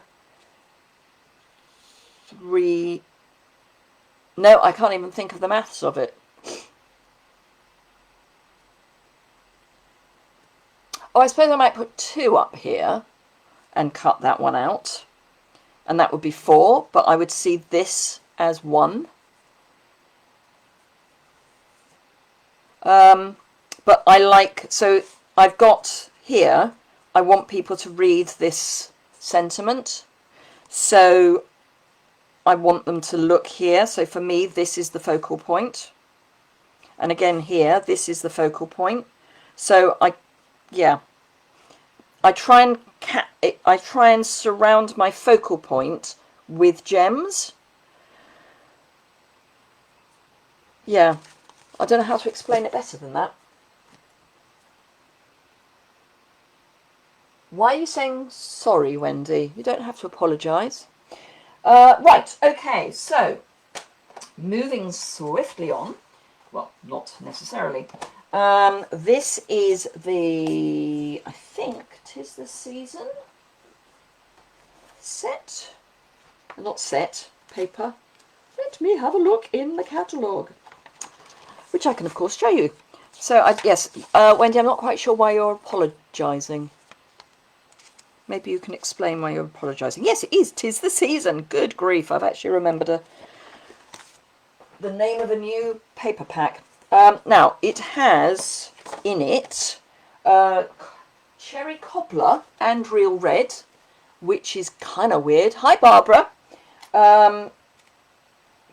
S1: 3, no, I can't even think of the maths of it. Oh, I suppose I might put 2 up here and cut that one out, and that would be 4, but I would see this as 1. But I like, so I've got here, I want people to read this sentiment, so I want them to look here. So for me, this is the focal point, and again here, this is the focal point. So I try and surround my focal point with gems. Yeah, I don't know how to explain it better than that. Why are you saying sorry, Wendy? You don't have to apologise. Right, okay, so moving swiftly on. Well, not necessarily. This is the, I think, 'tis the season set. Not set, paper. Let me have a look in the catalogue, which I can, of course, show you. So, yes, Wendy, I'm not quite sure why you're apologising. Maybe you can explain why you're apologising. Yes, it is. 'Tis the season. Good grief. I've actually remembered the name of a new paper pack. Now, it has in it cherry cobbler and real red, which is kind of weird. Hi, Barbara. But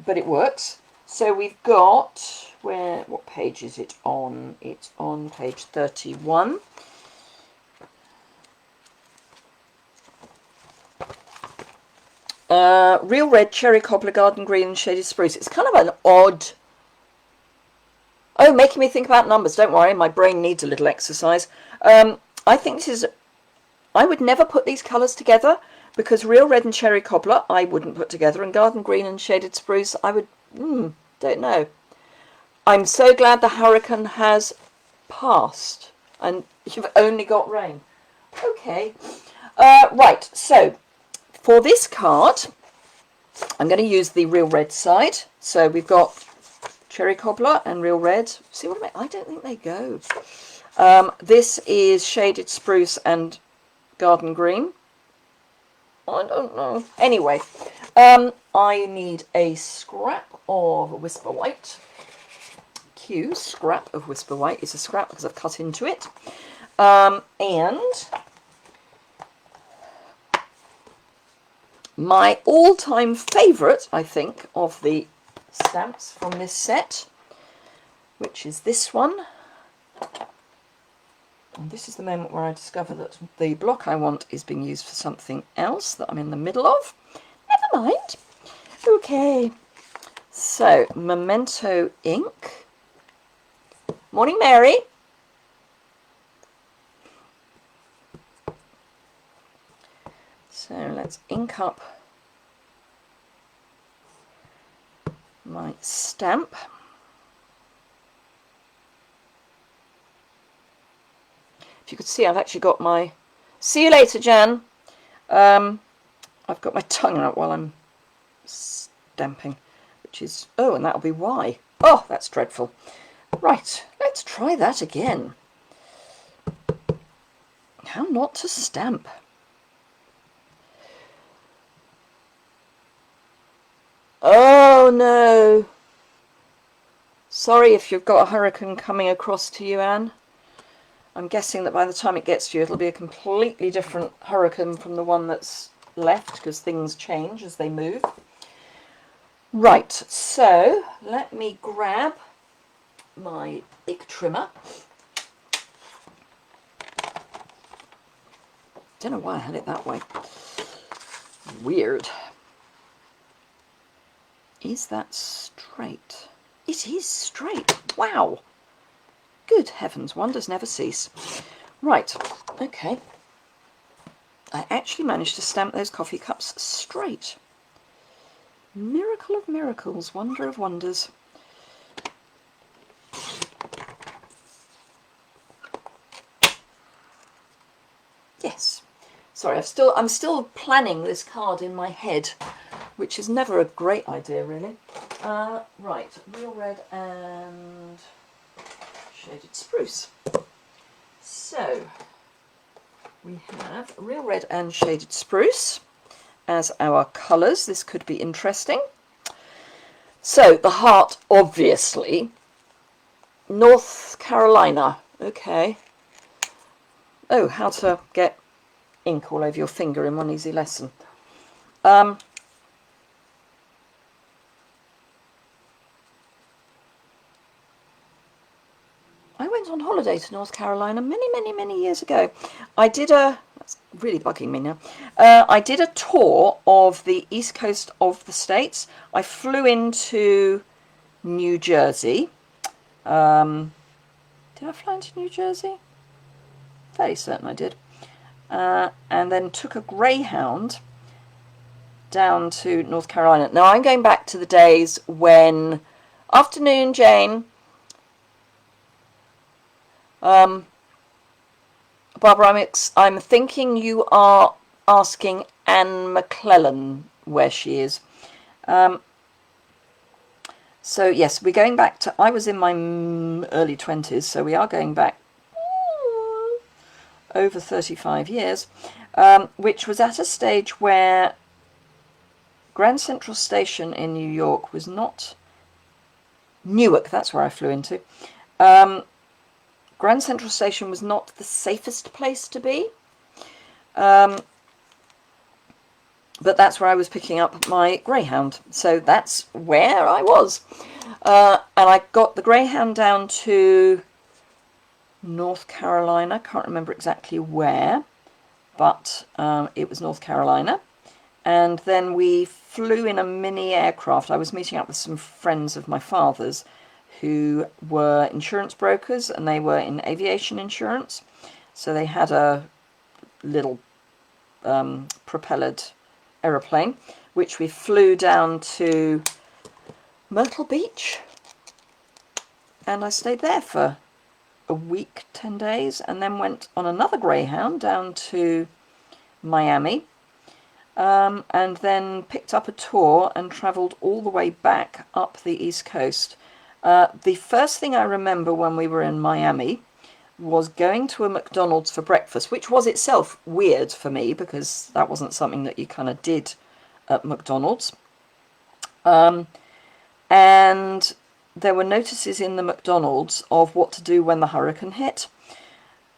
S1: it works. So we've got, what page is it on? It's on page 31. Real red, cherry cobbler, garden green and shaded spruce. It's kind of an odd... Oh, making me think about numbers. Don't worry, my brain needs a little exercise. I think this is... I would never put these colours together, because real red and cherry cobbler I wouldn't put together, and garden green and shaded spruce I would... don't know. I'm so glad the hurricane has passed and you've only got rain. Okay. Right, so... For this card, I'm going to use the real red side. So we've got cherry cobbler and real red. See what I mean? I don't think they go. This is shaded spruce and garden green. I don't know. Anyway, I need a scrap of Whisper White. Q, scrap of Whisper White. It's a scrap because I've cut into it. And... my all-time favourite, I think, of the stamps from this set, which is this one. And this is the moment where I discover that the block I want is being used for something else that I'm in the middle of. Never mind. Okay. So, Memento ink. Morning, Mary. So let's ink up my stamp. If you could see, I've actually got my... See you later, Jan. I've got my tongue out while I'm stamping, which is... Oh, and that'll be why. Oh, that's dreadful. Right, let's try that again. How not to stamp. Oh no, sorry if you've got a hurricane coming across to you, Anne. I'm guessing that by the time it gets to you it'll be a completely different hurricane from the one that's left, because things change as they move. Right, so let me grab my ink trimmer. Don't know why I had it that way. Weird. Is that straight? It is straight. Wow. Good heavens, wonders never cease. Right, okay. I actually managed to stamp those coffee cups straight. Miracle of miracles, wonder of wonders. Yes. Sorry, I'm still planning this card in my head, which is never a great idea, really. Right, real red and shaded spruce. So we have real red and shaded spruce as our colours. This could be interesting. So the heart, obviously, North Carolina. Okay. Oh, how to get ink all over your finger in one easy lesson. I went on holiday to North Carolina many years ago. I did that's really bugging me now. I did a tour of the east coast of the States. I flew into New Jersey. Did I fly into New Jersey? Fairly certain I did. And then took a Greyhound down to North Carolina. Now I'm going back to the days when... Afternoon, Jane. Barbara, I'm thinking you are asking Anne McClellan where she is. So yes, we're going back to... I was in my early 20s, so we are going back over 35 years, which was at a stage where Grand Central Station in New York was not... Newark, that's where I flew into. Grand Central Station was not the safest place to be. But that's where I was picking up my Greyhound. So that's where I was. And I got the Greyhound down to North Carolina. Can't remember exactly where, but it was North Carolina. And then we flew in a mini aircraft. I was meeting up with some friends of my father's who were insurance brokers, and they were in aviation insurance. So they had a little propellered aeroplane, which we flew down to Myrtle Beach. And I stayed there for a week, 10 days, and then went on another Greyhound down to Miami. And then picked up a tour and travelled all the way back up the East Coast. The first thing I remember when we were in Miami was going to a McDonald's for breakfast, which was itself weird for me because that wasn't something that you kind of did at McDonald's. And there were notices in the McDonald's of what to do when the hurricane hit,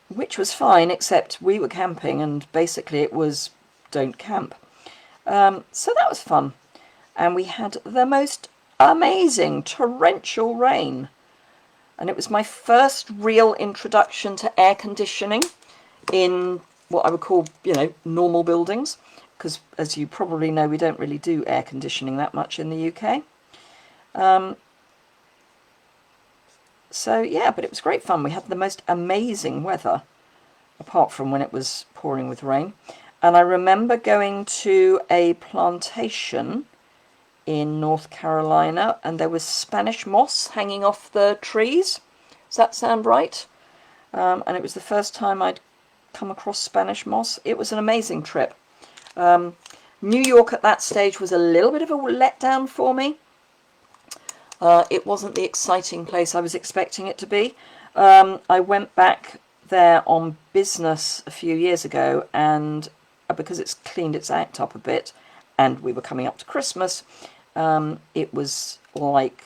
S1: which was fine, except we were camping and basically it was don't camp. So that was fun. And we had the most amazing torrential rain. And it was my first real introduction to air conditioning in what I would call, normal buildings. Because as you probably know, we don't really do air conditioning that much in the UK. So yeah, but it was great fun. We had the most amazing weather, apart from when it was pouring with rain. And I remember going to a plantation in North Carolina, and there was Spanish moss hanging off the trees. Does that sound right? And it was the first time I'd come across Spanish moss. It was an amazing trip. New York at that stage was a little bit of a letdown for me. It wasn't the exciting place I was expecting it to be. I went back there on business a few years ago, and because it's cleaned its act up a bit, and we were coming up to Christmas, it was like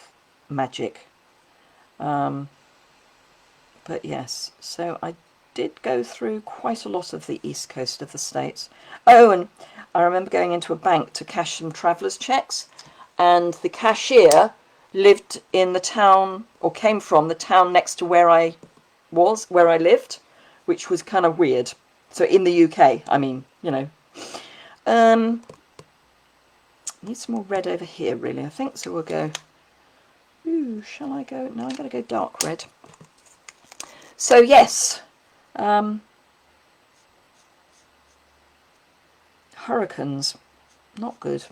S1: magic. But yes, so I did go through quite a lot of the east coast of the States. Oh, and I remember going into a bank to cash some traveller's checks, and the cashier lived in the town, or came from the town next to where I lived, which was kind of weird. So in the UK, I mean, need some more red over here, really, I think. So we'll go, shall I go? No, I'm going to go dark red. So yes, Hurricanes, not good.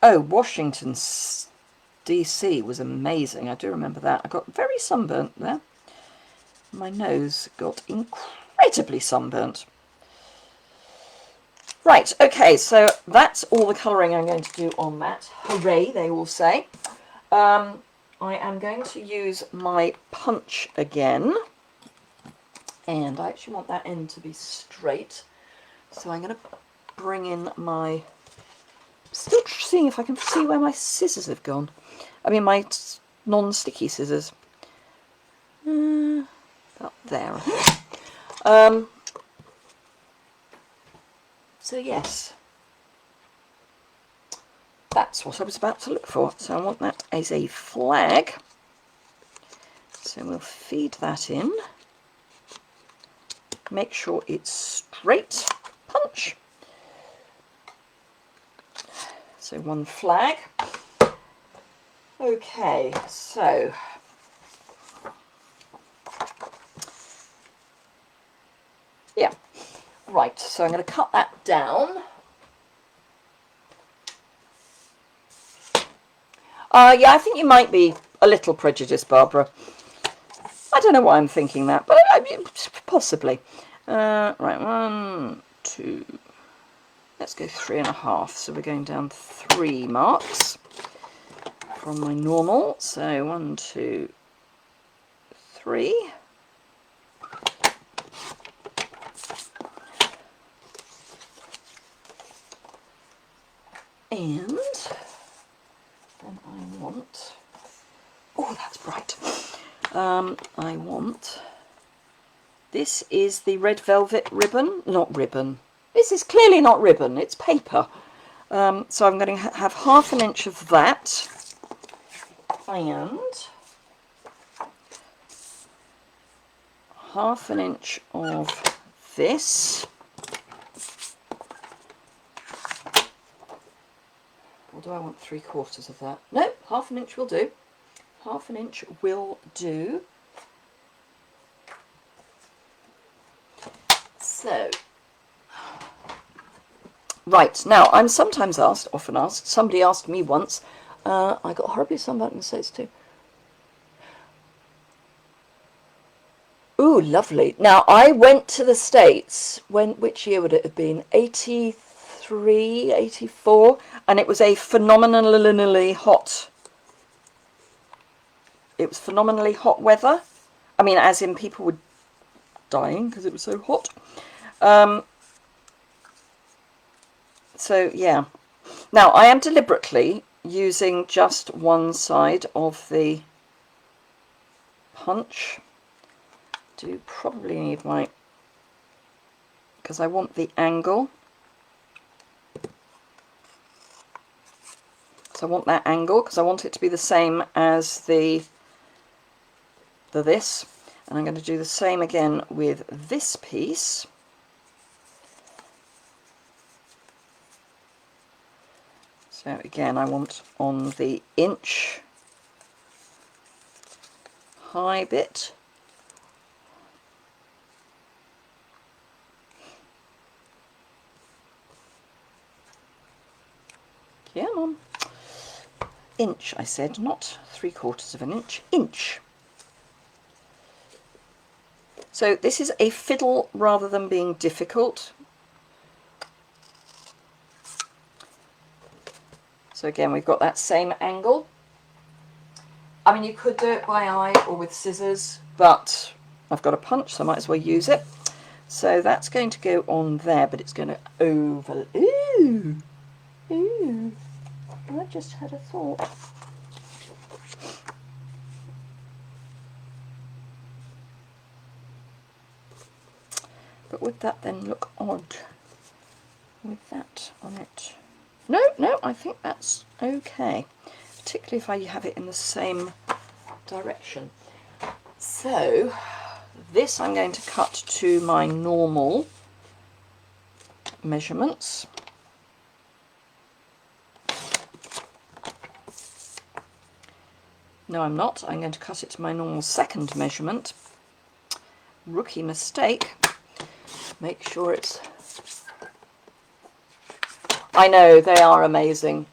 S1: Oh, Washington DC was amazing. I do remember that. I got very sunburnt there. My nose got incredibly sunburnt. Right, okay, so that's all the colouring I'm going to do on that. Hooray, they all say. I am going to use my punch again. And I actually want that end to be straight. So I'm going to bring in my... Still seeing if I can see where my scissors have gone. I mean, my non-sticky scissors. About there, I think. So yes, that's what I was about to look for. So I want that as a flag. So we'll feed that in. Make sure it's straight. Punch. So one flag. Okay, so yeah, right, so I'm going to cut that down. Yeah, I think you might be a little prejudiced, Barbara. I don't know why I'm thinking that, but I mean, possibly. Right, 1, 2, let's go 3.5. So we're going down 3 marks from my normal. So 1, 2, 3. And then I want, oh, that's bright. I want, this is the red velvet ribbon, not ribbon. This is clearly not ribbon, it's paper. So I'm going to have 1/2 inch of that, and 1/2 inch of this. Or do I want 3/4 of that? No, 1/2 inch will do. 1/2 inch will do. So, right, now I'm sometimes asked, often asked, somebody asked me once, I got horribly sunburnt in the States too. Ooh, lovely. Now, I went to the States, which year would it have been? 83, 84, and it was a phenomenally hot. It was phenomenally hot weather. I mean, as in people were dying because it was so hot. So, yeah. Now, I am deliberately using just one side of the punch. Do probably need my, because I want the angle. So I want that angle because I want it to be the same as the this. And I'm going to do the same again with this piece. So again, I want on the inch high bit. Yeah, Mum. Inch, I said, not 3/4 of an inch. Inch. So this is a fiddle rather than being difficult. So again, we've got that same angle. I mean, you could do it by eye or with scissors, but I've got a punch, so I might as well use it. So that's going to go on there, but it's going to over... Ooh! Ooh! I just had a thought. But would that then look odd with that on it? No, I think that's okay, particularly if I have it in the same direction. So this I'm going to cut to my normal measurements. No, I'm not. I'm going to cut it to my normal second measurement. Rookie mistake. make sure it's... I know, they are amazing.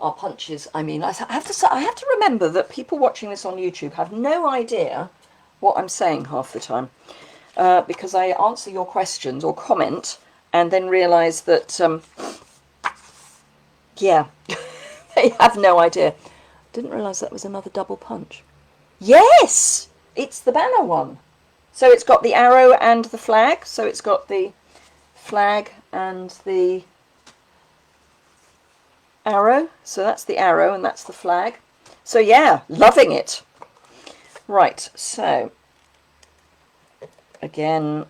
S1: Our punches, I mean, I have to say, I have to remember that people watching this on YouTube have no idea what I'm saying half the time, because I answer your questions or comment and then realise that, yeah, they have no idea. Didn't realise that was another double punch. Yes, it's the banner one. So it's got the arrow and the flag. So it's got the flag and the arrow. So that's the arrow and that's the flag. So yeah, loving it. Right, so again,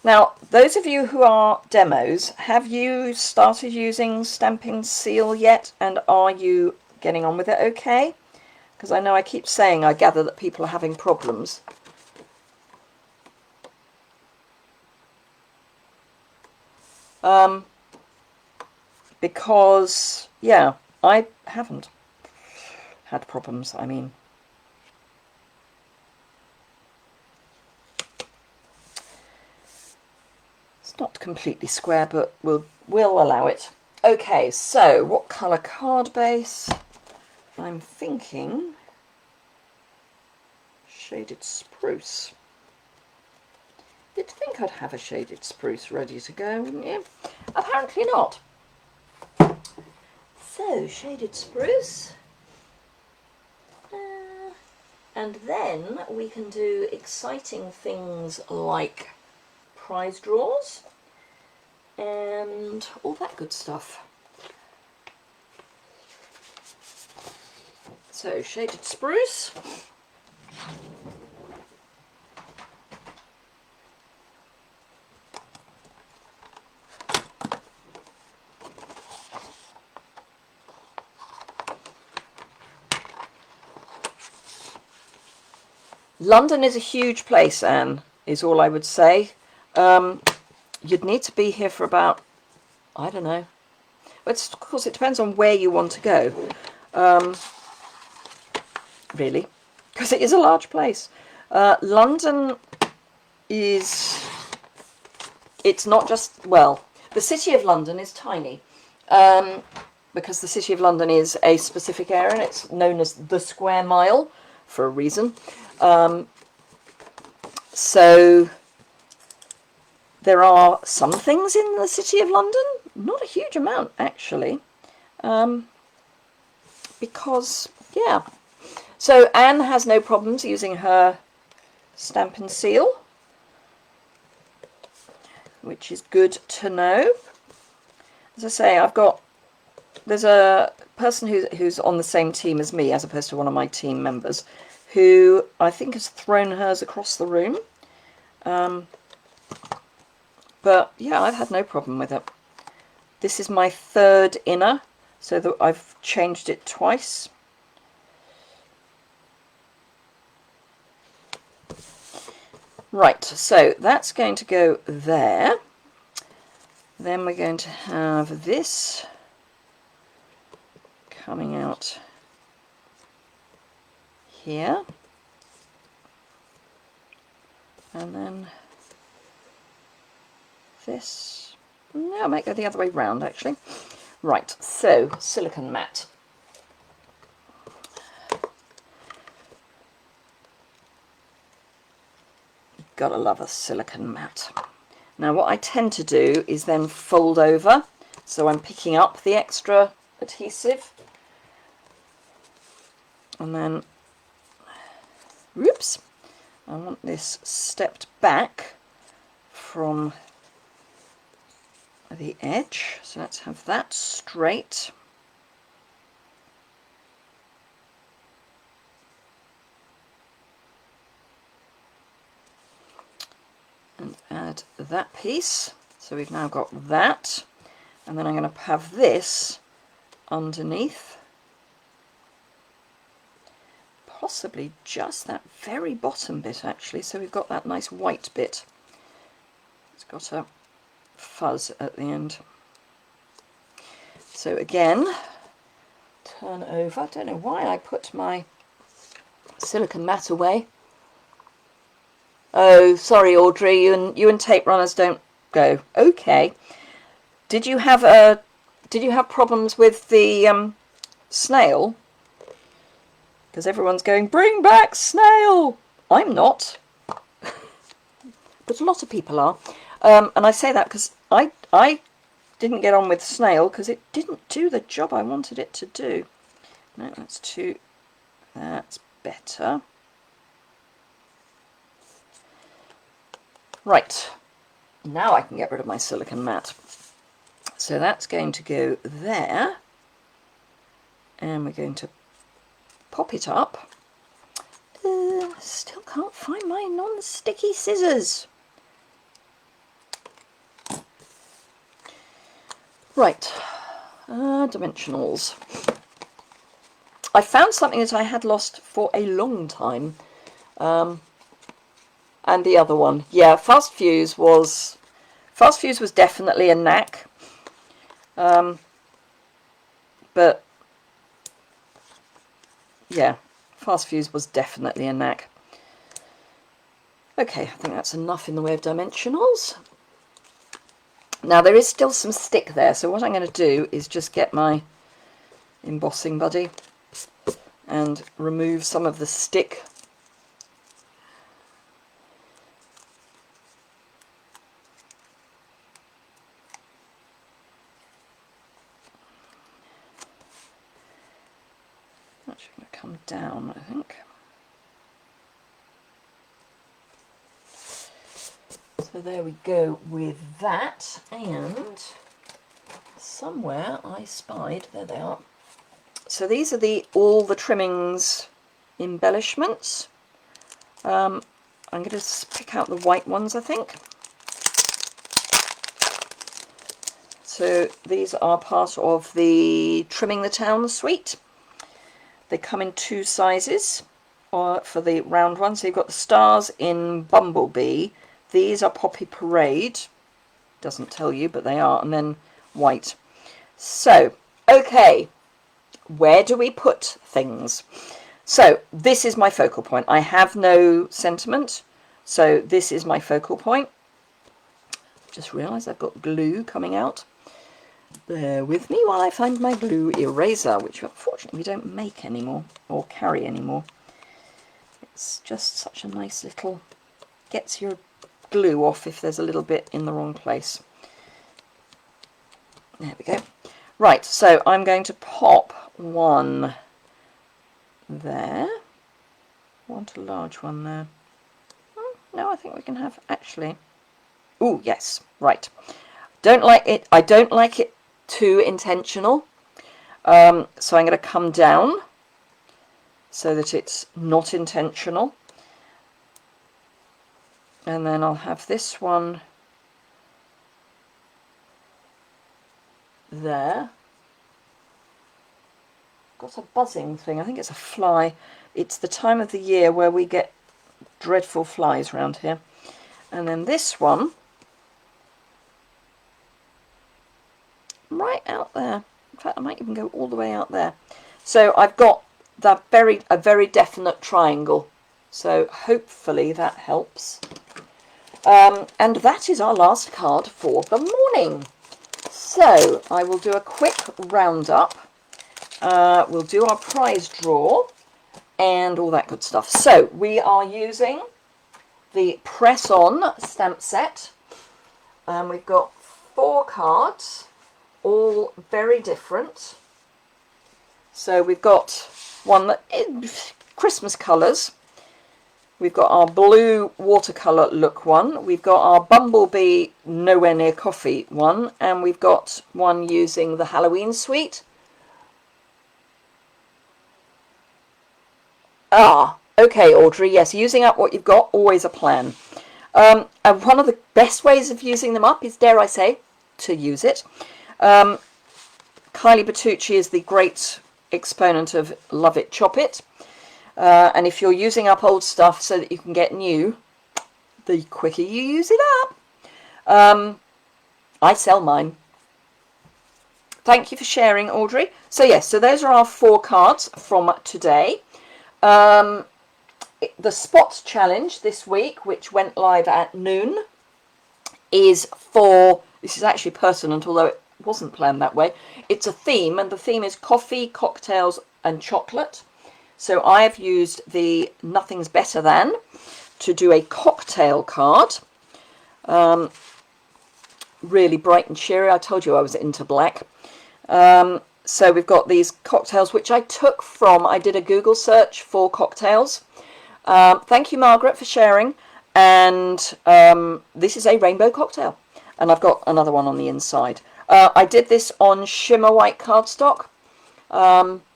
S1: now those of you who are demos, have you started using stamping seal yet, and are you getting on with it okay? Because I know I keep saying I gather that people are having problems. Because, yeah, I haven't had problems, I mean. It's not completely square, but we'll allow it. Okay, so what colour card base? I'm thinking shaded spruce. You'd think I'd have a shaded spruce ready to go, wouldn't you? Apparently not. So, shaded spruce. And then we can do exciting things like prize draws and all that good stuff. So, shaded spruce. London is a huge place, Anne, is all I would say. You'd need to be here for about, I don't know. But of course, it depends on where you want to go, really, because it is a large place. London is, it's not just, well, the City of London is tiny, because the City of London is a specific area, and it's known as the Square Mile for a reason. So there are some things in the City of London, not a huge amount actually, because, yeah. So Anne has no problems using her stamp and seal, which is good to know. As I say, there's a person who's on the same team as me, as opposed to one of my team members, who I think has thrown hers across the room. But yeah, I've had no problem with it. This is my third inner, so that I've changed it twice. Right, so that's going to go there. Then we're going to have this coming out here, and then this, no, I might go the other way round actually. Right, so silicone mat. Gotta love a silicone mat. Now what I tend to do is then fold over, so I'm picking up the extra adhesive, and then, whoops, I want this stepped back from the edge, so let's have that straight. And add that piece, so we've now got that, and then I'm going to have this underneath, possibly just that very bottom bit actually, so we've got that nice white bit. It's got a fuzz at the end. So again, turn over. I don't know why I put my silicone mat away. Oh, sorry, Audrey, you and tape runners don't go. Okay. Did you have problems with the snail? Because everyone's going, bring back snail. I'm not, but a lot of people are. And I say that because I didn't get on with snail because it didn't do the job I wanted it to do. No, that's better. Right, now I can get rid of my silicone mat. So that's going to go there, and we're going to pop it up. Still can't find my non-sticky scissors. Right, dimensionals. I found something that I had lost for a long time. And the other one, yeah, fast fuse was definitely a knack. But yeah, fast fuse was definitely a knack. Okay, I think that's enough in the way of dimensionals. Now there is still some stick there, so what I'm going to do is just get my embossing buddy and remove some of the stick. Actually going to come down, I think. So there we go with that, and somewhere I spied, there they are. So these are all the trimmings embellishments. I'm going to pick out the white ones, I think. So these are part of the Trimming the Town suite. They come in 2 sizes for the round one. So you've got the stars in Bumblebee. These are Poppy Parade. Doesn't tell you, but they are. And then white. So, okay. Where do we put things? So this is my focal point. I have no sentiment. So this is my focal point. Just realised I've got glue coming out. Bear with me while I find my glue eraser, which unfortunately we don't make anymore or carry anymore. It's just such a nice little, gets your glue off if there's a little bit in the wrong place. There we go. Right, so I'm going to pop one there. I want a large one there. No, I think we can have actually. Oh yes, right. Don't like it. I don't like it too intentional. So I'm going to come down so that it's not intentional. And then I'll have this one there. Got a buzzing thing. I think it's a fly. It's the time of the year where we get dreadful flies around here. And then this one right out there. In fact, I might even go all the way out there. So I've got a very definite triangle. So hopefully that helps. And that is our last card for the morning. So I will do a quick roundup. We'll do our prize draw and all that good stuff. So we are using the Press On stamp set. We've got 4 cards, all very different. So we've got one that is Christmas colours. We've got our blue watercolour look one. We've got our Bumblebee Nowhere Near Coffee one. And we've got one using the Halloween suite. Ah, okay, Audrey. Yes, using up what you've got, always a plan. And one of the best ways of using them up is, dare I say, to use it. Kylie Bertucci is the great exponent of love it, chop it. And if you're using up old stuff so that you can get new, the quicker you use it up. I sell mine. thank you for sharing, Audrey. So yes, so those are our 4 cards from today. The Spots Challenge this week, which went live at noon, is for, this is actually pertinent, although it wasn't planned that way. It's a theme, and the theme is coffee, cocktails and chocolate. So I've used the Nothing's Better Than to do a cocktail card. Really bright and cheery. I told you I was into black. So we've got these cocktails, which I took from, I did a Google search for cocktails. Thank you, Margaret, for sharing. And this is a rainbow cocktail. And I've got another one on the inside. I did this on shimmer white cardstock.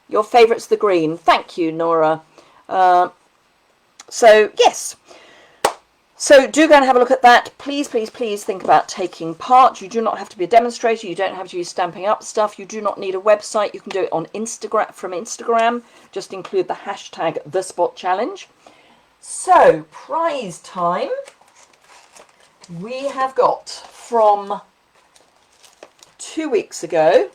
S1: Your favourite's the green. Thank you, Nora. So, yes. So do go and have a look at that. Please, please, please think about taking part. You do not have to be a demonstrator. You don't have to be stamping up stuff. You do not need a website. You can do it on Instagram, from Instagram. Just include the hashtag #TheSpotChallenge. So, prize time. We have got from 2 weeks ago,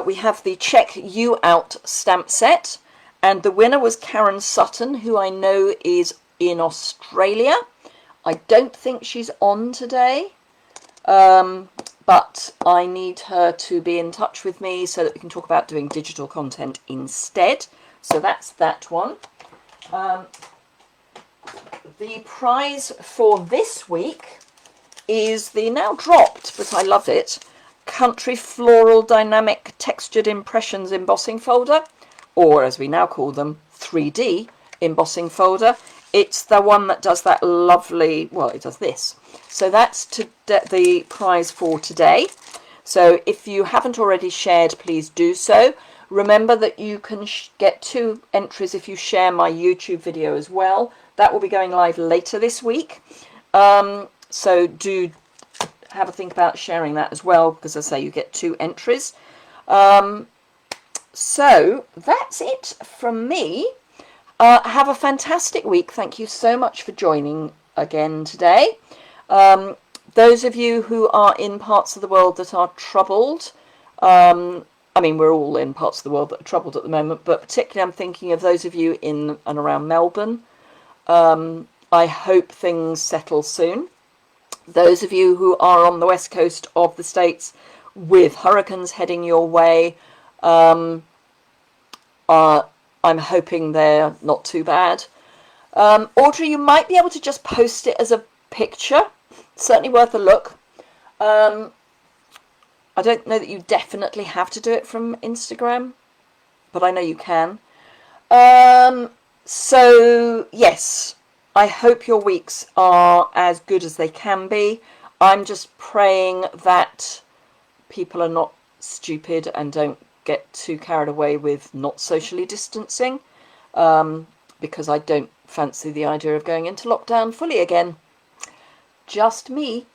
S1: we have the Check You Out stamp set. And the winner was Karen Sutton, who I know is in Australia. I don't think she's on today, but I need her to be in touch with me so that we can talk about doing digital content instead. So that's that one. The prize for this week is the now dropped, but I love it, Country Floral Dynamic Textured Impressions embossing folder, or as we now call them, 3D embossing folder. It's the one that does that lovely, well, it does this. So that's the prize for today. So if you haven't already shared, please do so. Remember that you can get 2 entries if you share my YouTube video as well. That will be going live later this week. So do have a think about sharing that as well, because as I say, you get 2 entries. So that's it from me. Have a fantastic week. Thank you so much for joining again today. Those of you who are in parts of the world that are troubled, I mean, we're all in parts of the world that are troubled at the moment, but particularly I'm thinking of those of you in and around Melbourne. I hope things settle soon. Those of you who are on the west coast of the States with hurricanes heading your way, I'm hoping they're not too bad. Audrey, you might be able to just post it as a picture. Certainly worth a look. I don't know that you definitely have to do it from Instagram, but I know you can. So, yes, I hope your weeks are as good as they can be. I'm just praying that people are not stupid and don't get too carried away with not socially distancing, because I don't fancy the idea of going into lockdown fully again. Just me.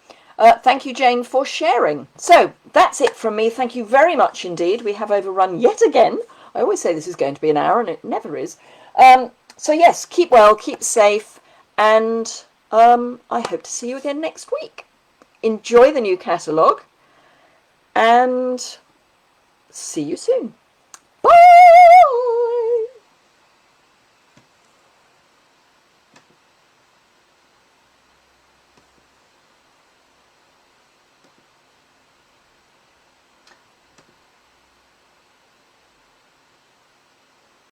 S1: Thank you, Jane, for sharing. So that's it from me. Thank you very much indeed. We have overrun yet again. I always say this is going to be an hour, and it never is. So yes, keep well, keep safe, and I hope to see you again next week. Enjoy the new catalogue, and see you soon.